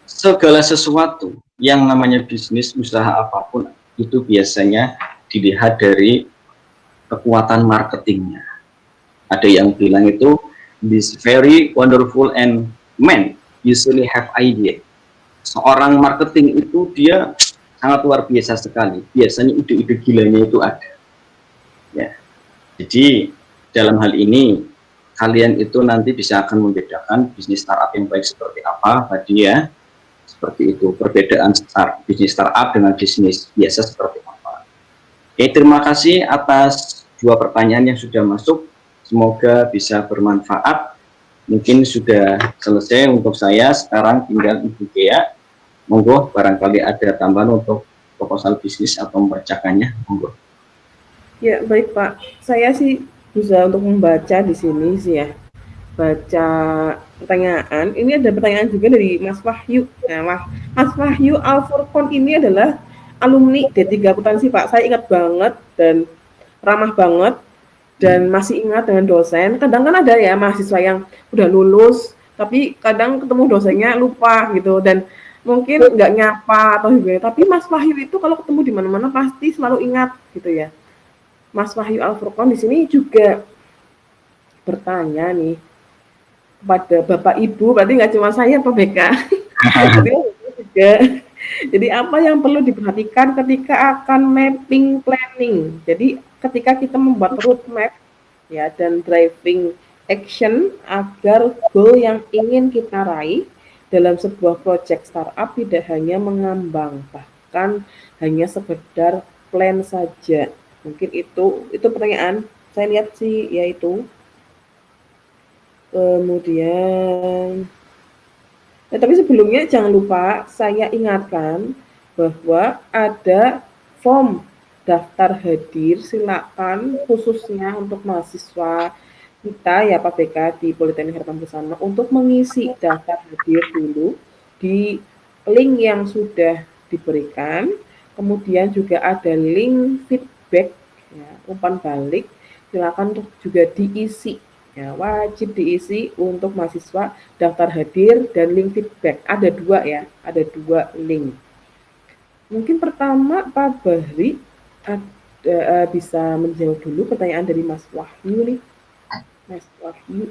segala sesuatu yang namanya bisnis, usaha apapun, itu biasanya dilihat dari kekuatan marketingnya. Ada yang bilang itu, this very wonderful and men usually have idea. Seorang marketing itu dia sangat luar biasa sekali. Biasanya ide-ide gilanya itu ada. Ya. Jadi dalam hal ini kalian itu nanti bisa akan membedakan bisnis startup yang baik seperti apa tadi ya. Seperti itu perbedaan bisnis startup dengan bisnis biasa seperti apa. Oke, terima kasih atas 2 pertanyaan yang sudah masuk. Semoga bisa bermanfaat. Mungkin sudah selesai untuk saya. Sekarang tinggal Ibu Gea. Monggo, barangkali ada tambahan untuk proposal bisnis atau membacakannya. Monggo. Ya, baik Pak. Saya sih bisa untuk membaca di sini sih ya. Baca pertanyaan. Ini ada pertanyaan juga dari Mas Wahyu. Nah, Mas Wahyu Alfurqon ini adalah alumni D3 Akuntansi Pak. Saya ingat banget dan ramah banget dan masih ingat dengan dosen. Kadang kan ada ya mahasiswa yang udah lulus, tapi kadang ketemu dosennya lupa gitu dan mungkin nggak nyapa atau gimana. Tapi Mas Wahyu itu kalau ketemu di mana-mana pasti selalu ingat gitu ya. Mas Wahyu Alfurqon di sini juga bertanya nih kepada Bapak Ibu, berarti nggak cuma saya Pak BK. Tapi juga. Jadi apa yang perlu diperhatikan ketika akan mapping planning? Jadi ketika kita membuat roadmap ya dan driving action agar goal yang ingin kita raih dalam sebuah project startup tidak hanya mengambang, bahkan hanya sekedar plan saja. Mungkin itu pertanyaan saya lihat sih yaitu. Kemudian tapi sebelumnya jangan lupa saya ingatkan bahwa ada form daftar hadir, silakan khususnya untuk mahasiswa kita ya Pak BK di Politeknik Harapan Bersama untuk mengisi daftar hadir dulu di link yang sudah diberikan. Kemudian juga ada link feedback ya, umpan balik, silakan untuk juga diisi. Ya, wajib diisi untuk mahasiswa daftar hadir dan link feedback. Ada 2 ya, ada 2 link. Mungkin pertama Pak Bahri bisa menjawab dulu pertanyaan dari Mas Wahyu nih. Mas Wahyu.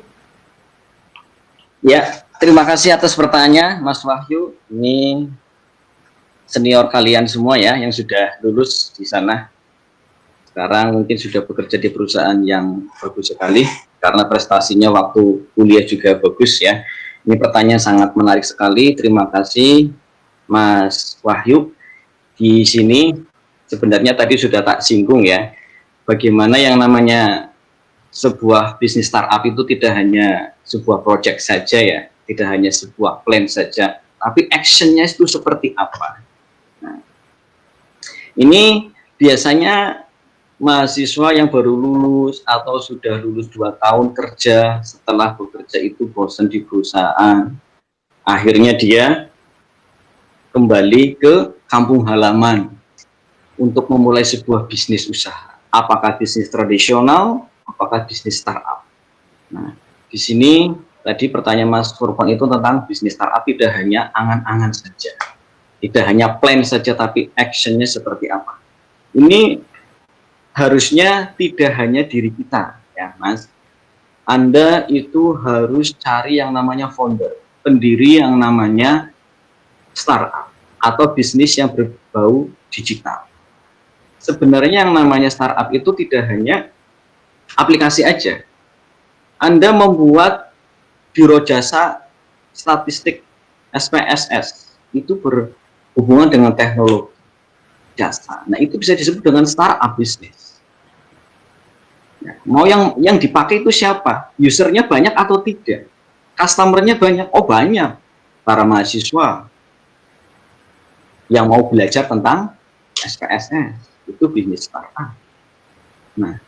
Ya, terima kasih atas pertanyaan Mas Wahyu. Ini senior kalian semua ya yang sudah lulus di sana. Sekarang mungkin sudah bekerja di perusahaan yang bagus sekali karena prestasinya waktu kuliah juga bagus ya. Ini pertanyaan sangat menarik sekali. Terima kasih Mas Wahyu. Di sini sebenarnya tadi sudah tak singgung ya. Bagaimana yang namanya sebuah bisnis startup itu tidak hanya sebuah project saja ya, tidak hanya sebuah plan saja, tapi actionnya itu seperti apa. Nah, ini biasanya mahasiswa yang baru lulus atau sudah lulus 2 tahun kerja, setelah bekerja itu bosan di perusahaan, akhirnya dia kembali ke kampung halaman untuk memulai sebuah bisnis usaha. Apakah bisnis tradisional, apakah bisnis startup. Nah, di sini tadi pertanyaan Mas Furqan itu tentang bisnis startup tidak hanya angan-angan saja, tidak hanya plan saja, tapi actionnya seperti apa. Ini harusnya tidak hanya diri kita, ya Mas. Anda itu harus cari yang namanya founder, pendiri yang namanya startup atau bisnis yang berbau digital. Sebenarnya yang namanya startup itu tidak hanya aplikasi aja. Anda membuat biro jasa statistik SPSS itu berhubungan dengan teknologi jasa. Nah, itu bisa disebut dengan startup bisnis. Nah, mau yang dipakai itu siapa? Usernya banyak atau tidak? Customernya banyak? Oh, banyak. Para mahasiswa yang mau belajar tentang SPSS itu bisnis startup. Nah,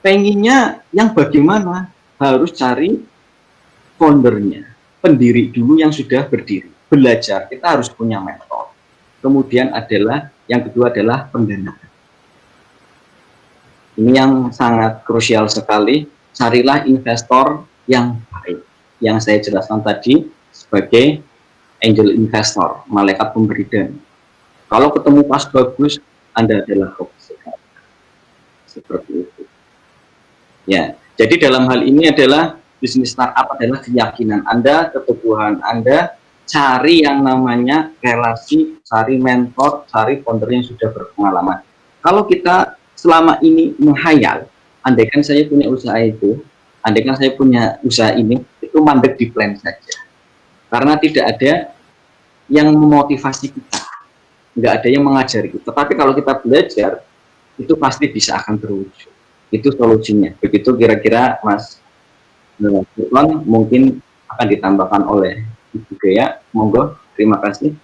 pengennya yang bagaimana? Harus cari foundernya, pendiri dulu yang sudah berdiri. Belajar, kita harus punya mentor. Kemudian yang kedua adalah pendanaan. Ini yang sangat krusial sekali. Carilah investor yang baik. Yang saya jelaskan tadi sebagai angel investor, malaikat pemberi dana. Kalau ketemu pas bagus, Anda adalah hoki. Seperti itu. Ya, jadi dalam hal ini adalah bisnis startup adalah keyakinan Anda, keteguhan Anda, cari yang namanya relasi, cari mentor, cari founder yang sudah berpengalaman. Kalau kita selama ini menghayal, andaikan saya punya usaha itu, andaikan saya punya usaha ini, itu mandek di plan saja. Karena tidak ada yang memotivasi kita, nggak ada yang mengajari kita. Tapi kalau kita belajar, itu pasti bisa akan terwujud. Itu solusinya. Begitu kira-kira Mas Furqan, mungkin akan ditambahkan oleh Ibu Gaya. Monggo, terima kasih.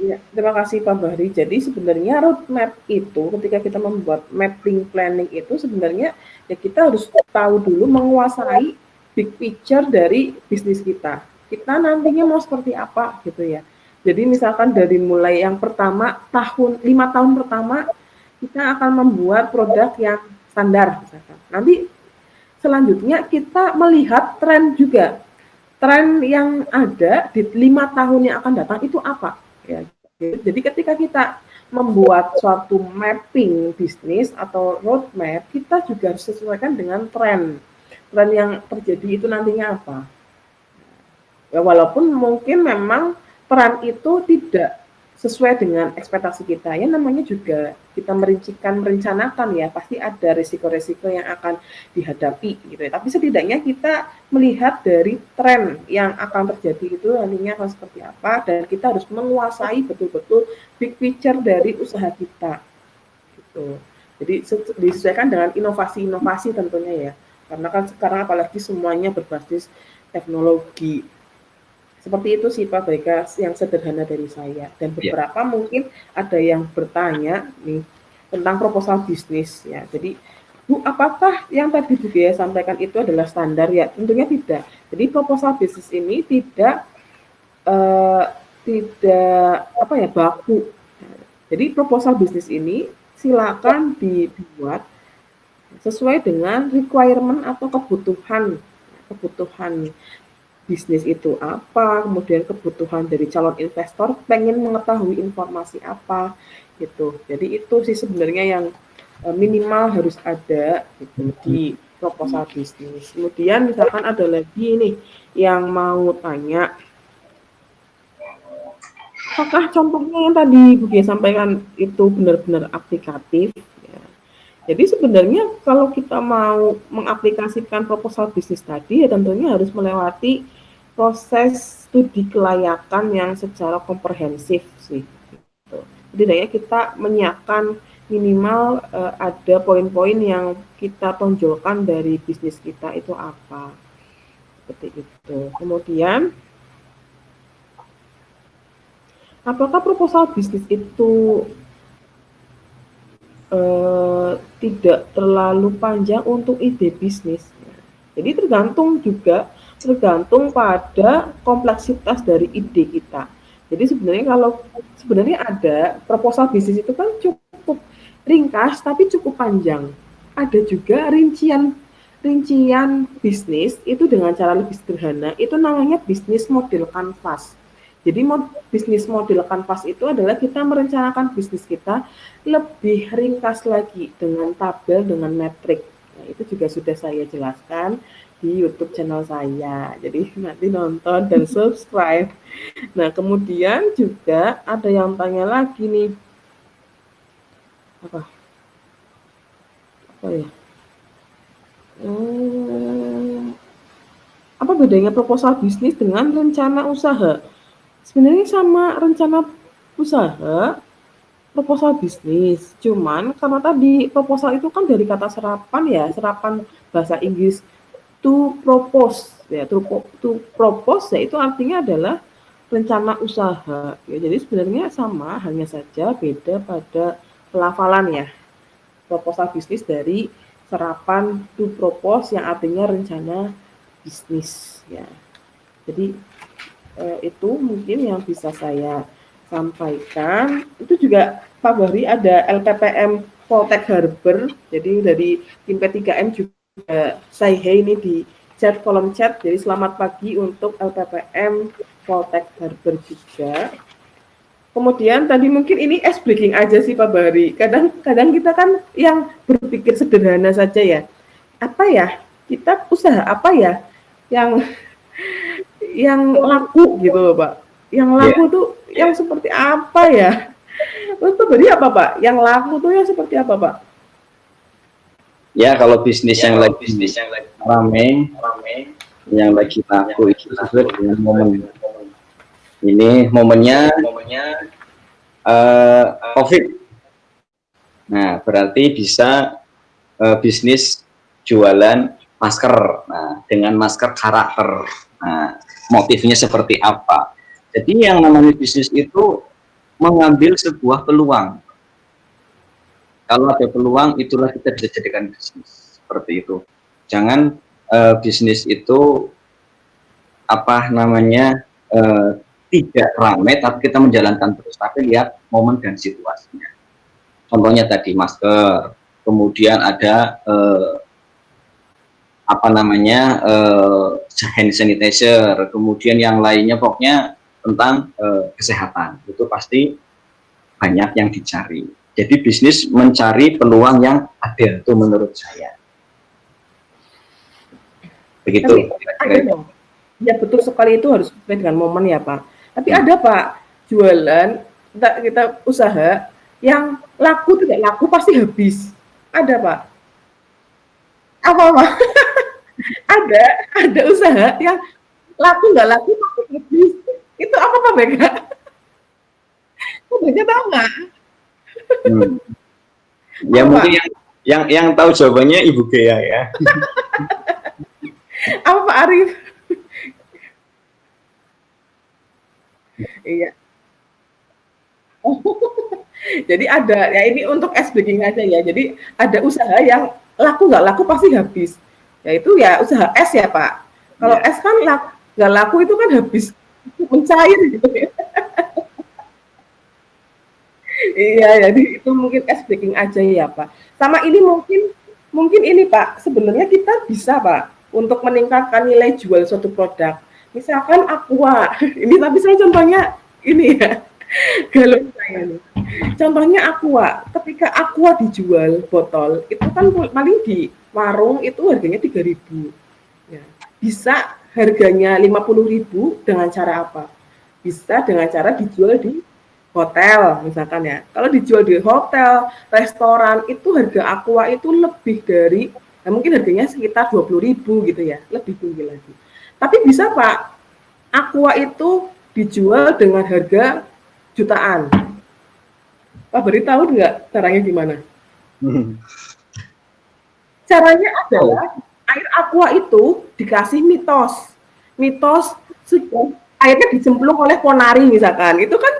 Ya, terima kasih Pak Bahri. Jadi sebenarnya roadmap itu ketika kita membuat mapping planning itu sebenarnya ya kita harus tahu dulu menguasai big picture dari bisnis kita. Kita nantinya mau seperti apa gitu ya. Jadi misalkan dari mulai yang pertama 5 tahun pertama kita akan membuat produk yang standar misalkan. Nanti selanjutnya kita melihat tren juga. Tren yang ada di 5 tahun yang akan datang itu apa? Ya, jadi ketika kita membuat suatu mapping bisnis atau roadmap, kita juga harus sesuaikan dengan tren yang terjadi itu nantinya apa. Ya, walaupun mungkin memang tren itu tidak sesuai dengan ekspektasi kita, ya namanya juga kita merencanakan ya, pasti ada risiko-risiko yang akan dihadapi gitu ya. Tapi setidaknya kita melihat dari tren yang akan terjadi itu nantinya akan seperti apa, dan kita harus menguasai betul-betul big picture dari usaha kita gitu. Jadi disesuaikan dengan inovasi-inovasi tentunya ya, karena kan sekarang apalagi semuanya berbasis teknologi. Seperti itu sih Pak Baika yang sederhana dari saya. Dan beberapa mungkin ada yang bertanya nih tentang proposal bisnis ya. Jadi Bu, apakah yang tadi Bu Gaya sampaikan itu adalah standar ya? Tentunya tidak. Jadi proposal bisnis ini tidak baku. Jadi proposal bisnis ini silakan dibuat sesuai dengan requirement atau kebutuhan bisnis itu apa, kemudian kebutuhan dari calon investor pengen mengetahui informasi apa gitu. Jadi itu sih sebenarnya yang minimal harus ada gitu di proposal bisnis. Kemudian misalkan ada lagi nih yang mau tanya, apakah contohnya yang tadi Bu Gia sampaikan itu benar-benar aplikatif? Jadi sebenarnya kalau kita mau mengaplikasikan proposal bisnis tadi ya tentunya harus melewati proses studi kelayakan yang secara komprehensif sih. Gitu. Jadi kita menyiapkan minimal ada poin-poin yang kita tonjolkan dari bisnis kita itu apa. Seperti itu. Kemudian apakah proposal bisnis itu tidak terlalu panjang untuk ide bisnis. Jadi tergantung pada kompleksitas dari ide kita. Jadi sebenarnya ada proposal bisnis itu kan cukup ringkas tapi cukup panjang. Ada juga rincian bisnis itu dengan cara lebih sederhana, itu namanya bisnis model kanvas. Jadi bisnis model kanvas itu adalah kita merencanakan bisnis kita lebih ringkas lagi dengan tabel, dengan metrik. Nah, itu juga sudah saya jelaskan di YouTube channel saya. Jadi nanti nonton dan subscribe. Nah, kemudian juga ada yang tanya lagi nih. Apa ya? Apa bedanya proposal bisnis dengan rencana usaha? Sebenarnya sama rencana usaha, proposal bisnis. Cuman karena tadi proposal itu kan dari kata serapan ya, serapan bahasa Inggris to propose ya, to propose ya, itu artinya adalah rencana usaha. Ya, jadi sebenarnya sama, hanya saja beda pada pelafalan ya. Proposal bisnis dari serapan to propose yang artinya rencana bisnis ya. Jadi itu mungkin yang bisa saya sampaikan. Itu juga Pak Bahri ada LPPM Voltech Harbor. Jadi dari tim P3M juga say hey ini di chat, kolom chat. Jadi selamat pagi untuk LPPM Voltech Harbor juga. Kemudian tadi mungkin ini ice breaking aja sih Pak Bahri. Kadang kita kan yang berpikir sederhana saja ya. Apa ya? Kita usaha apa ya yang laku gitu loh Pak. Yang laku tuh yang seperti apa ya? Terus Pak Bahri apa Pak? Yang laku tuh yang seperti apa Pak? Ya kalau bisnis yang lagi rame, yang lagi laku itu sesuai dengan momen. Ini momennya COVID. Nah, berarti bisa bisnis jualan masker. Nah, dengan masker karakter. Nah, motifnya seperti apa? Jadi yang namanya bisnis itu mengambil sebuah peluang. Kalau ada peluang, itulah kita bisa jadikan bisnis. Seperti itu. Jangan bisnis itu tidak ramai, tapi kita menjalankan terus. Tapi lihat momen dan situasinya. Contohnya tadi masker, kemudian ada hand sanitizer, kemudian yang lainnya pokoknya tentang kesehatan. Itu pasti banyak yang dicari. Jadi bisnis mencari peluang yang ada, itu menurut saya. Begitu. Ya betul sekali, itu harus sesuai dengan momen ya Pak. Tapi ada Pak, jualan, kita usaha, yang laku tidak laku pasti habis. Ada Pak. Apa Pak? ada usaha yang laku nggak laku pasti habis. Itu apa Pak Beka? Pak Beka tahu nggak? Ya mungkin yang tahu jawabannya Ibu Gea ya. Apa Pak Arif? Iya. Jadi ada, ya ini untuk ice breaking aja ya. Jadi ada usaha yang laku nggak laku pasti habis. Ya itu ya usaha es ya Pak. Kalau es kan nggak laku itu kan habis, mencair gitu ya. Iya, jadi itu mungkin ice breaking aja ya Pak. Sama ini mungkin ini Pak, sebenarnya kita bisa Pak untuk meningkatkan nilai jual suatu produk. Misalkan Aqua, ini tapi saya contohnya ini ya, galon saya nih. Contohnya Aqua, ketika Aqua dijual botol, itu kan paling di warung itu harganya 3.000. Ya. Bisa harganya 50.000 dengan cara apa? Bisa dengan cara dijual di hotel misalkan ya. Kalau dijual di hotel, restoran, itu harga Aqua itu lebih dari, mungkin harganya sekitar 20.000 gitu ya, lebih tinggi lagi. Tapi bisa Pak, Aqua itu dijual dengan harga jutaan. Pak Beri tahu nggak caranya gimana? Caranya adalah air Aqua itu dikasih mitos airnya dicemplung oleh ponari misalkan. Itu kan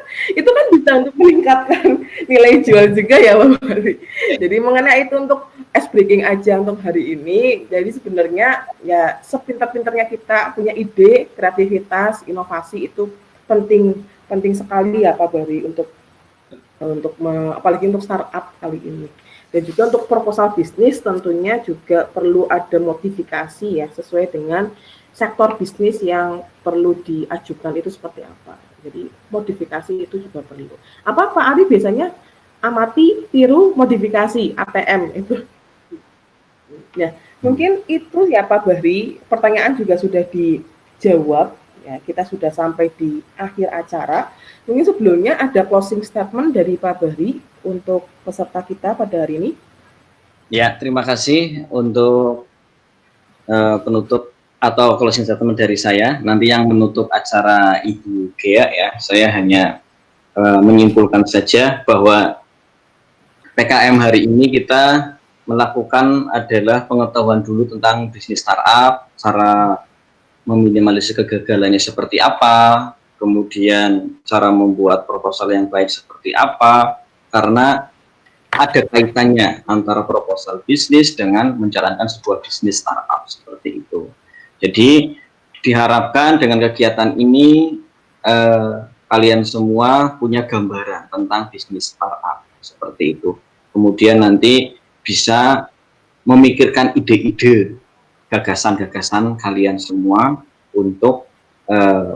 bisa untuk meningkatkan nilai jual juga ya Pak Beri. Jadi mengenai itu untuk ice breaking aja untuk hari ini. Jadi sebenarnya ya sepintar-pintarnya kita punya ide, kreativitas, inovasi itu penting penting sekali ya Pak Bahri apalagi untuk startup kali ini. Dan juga untuk proposal bisnis tentunya juga perlu ada modifikasi ya sesuai dengan sektor bisnis yang perlu diajukan itu seperti apa. Jadi modifikasi itu juga perlu. Apa Pak Ari biasanya amati, tiru, modifikasi ATM itu? Ya, mungkin itu ya Pak Bahri. Pertanyaan juga sudah dijawab. Ya, kita sudah sampai di akhir acara. Mungkin sebelumnya ada closing statement dari Pak Bahri untuk peserta kita pada hari ini. Ya, terima kasih untuk penutup atau closing statement dari saya. Nanti yang menutup acara Ibu Gea ya, saya hanya menyimpulkan saja bahwa PKM hari ini kita melakukan adalah pengetahuan dulu tentang bisnis startup, cara meminimalisir kegagalannya seperti apa, kemudian cara membuat proposal yang baik seperti apa, karena ada kaitannya antara proposal bisnis dengan menjalankan sebuah bisnis startup seperti itu. Jadi diharapkan dengan kegiatan ini kalian semua punya gambaran tentang bisnis startup seperti itu. Kemudian nanti bisa memikirkan ide-ide, gagasan-gagasan kalian semua untuk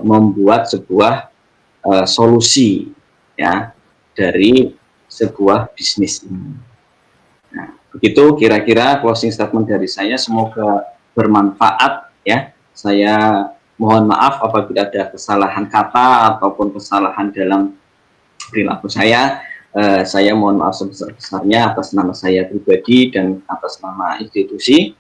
membuat sebuah solusi ya dari sebuah bisnis ini. Nah, begitu kira-kira closing statement dari saya. Semoga bermanfaat ya. Saya mohon maaf apabila ada kesalahan kata ataupun kesalahan dalam perilaku saya. Saya mohon maaf sebesar-besarnya atas nama saya pribadi dan atas nama institusi.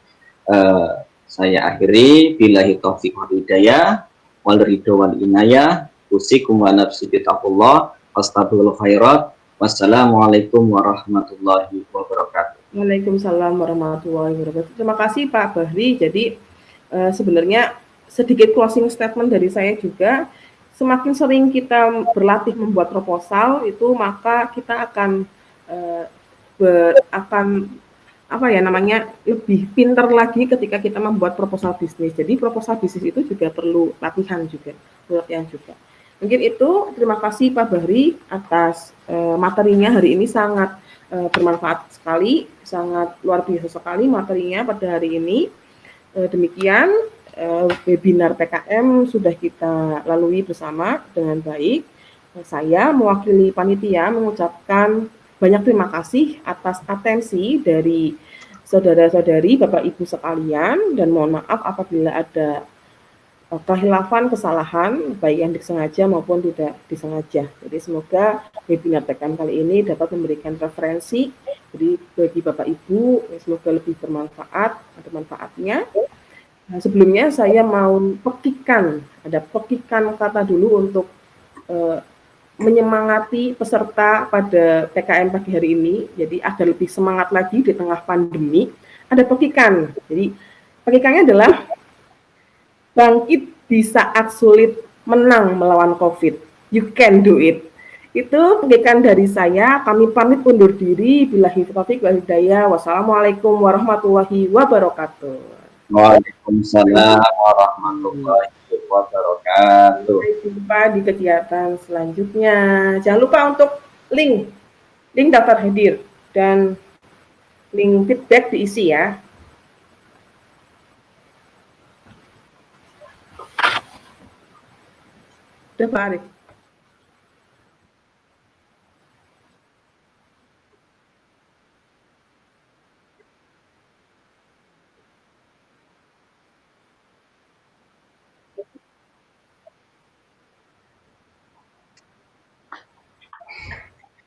Saya akhiri, billahi taufiq wal hidayah, wal ridho wal inayah, usikum wa nafsi bitaqullah, astagfirullah khairat. Wassalamualaikum warahmatullahi wabarakatuh. Waalaikumsalam warahmatullahi wabarakatuh. Terima kasih Pak Bahri. Jadi sebenarnya sedikit closing statement dari saya juga. Semakin sering kita berlatih membuat proposal itu, maka kita akan lebih pintar lagi ketika kita membuat proposal bisnis. Jadi proposal bisnis itu juga perlu latihan juga. Mungkin itu. Terima kasih Pak Bahri atas materinya hari ini, sangat bermanfaat sekali, sangat luar biasa sekali materinya pada hari ini. Demikian webinar PKM sudah kita lalui bersama dengan baik. Saya mewakili panitia mengucapkan banyak terima kasih atas atensi dari saudara-saudari, Bapak Ibu sekalian, dan mohon maaf apabila ada kehilafan, kesalahan, baik yang disengaja maupun tidak disengaja. Jadi semoga webinar PKM kali ini dapat memberikan referensi jadi bagi Bapak Ibu, semoga lebih bermanfaat, ada manfaatnya. Nah, sebelumnya saya mau pekikan kata dulu untuk menyemangati peserta pada PKM pagi hari ini, jadi agar lebih semangat lagi di tengah pandemi. Ada pekikan, jadi pekikannya adalah bangkit di saat sulit, menang melawan COVID. You can do it. Itu pekikan dari saya. Kami pamit undur diri. Billahi taufiq wal hidayah. Wassalamualaikum warahmatullahi wabarakatuh. Waalaikumsalam warahmatullahi wabarakatuh. Sampai jumpa di kegiatan selanjutnya. Jangan lupa untuk link daftar hadir dan link feedback diisi ya. Udah Pak Arif.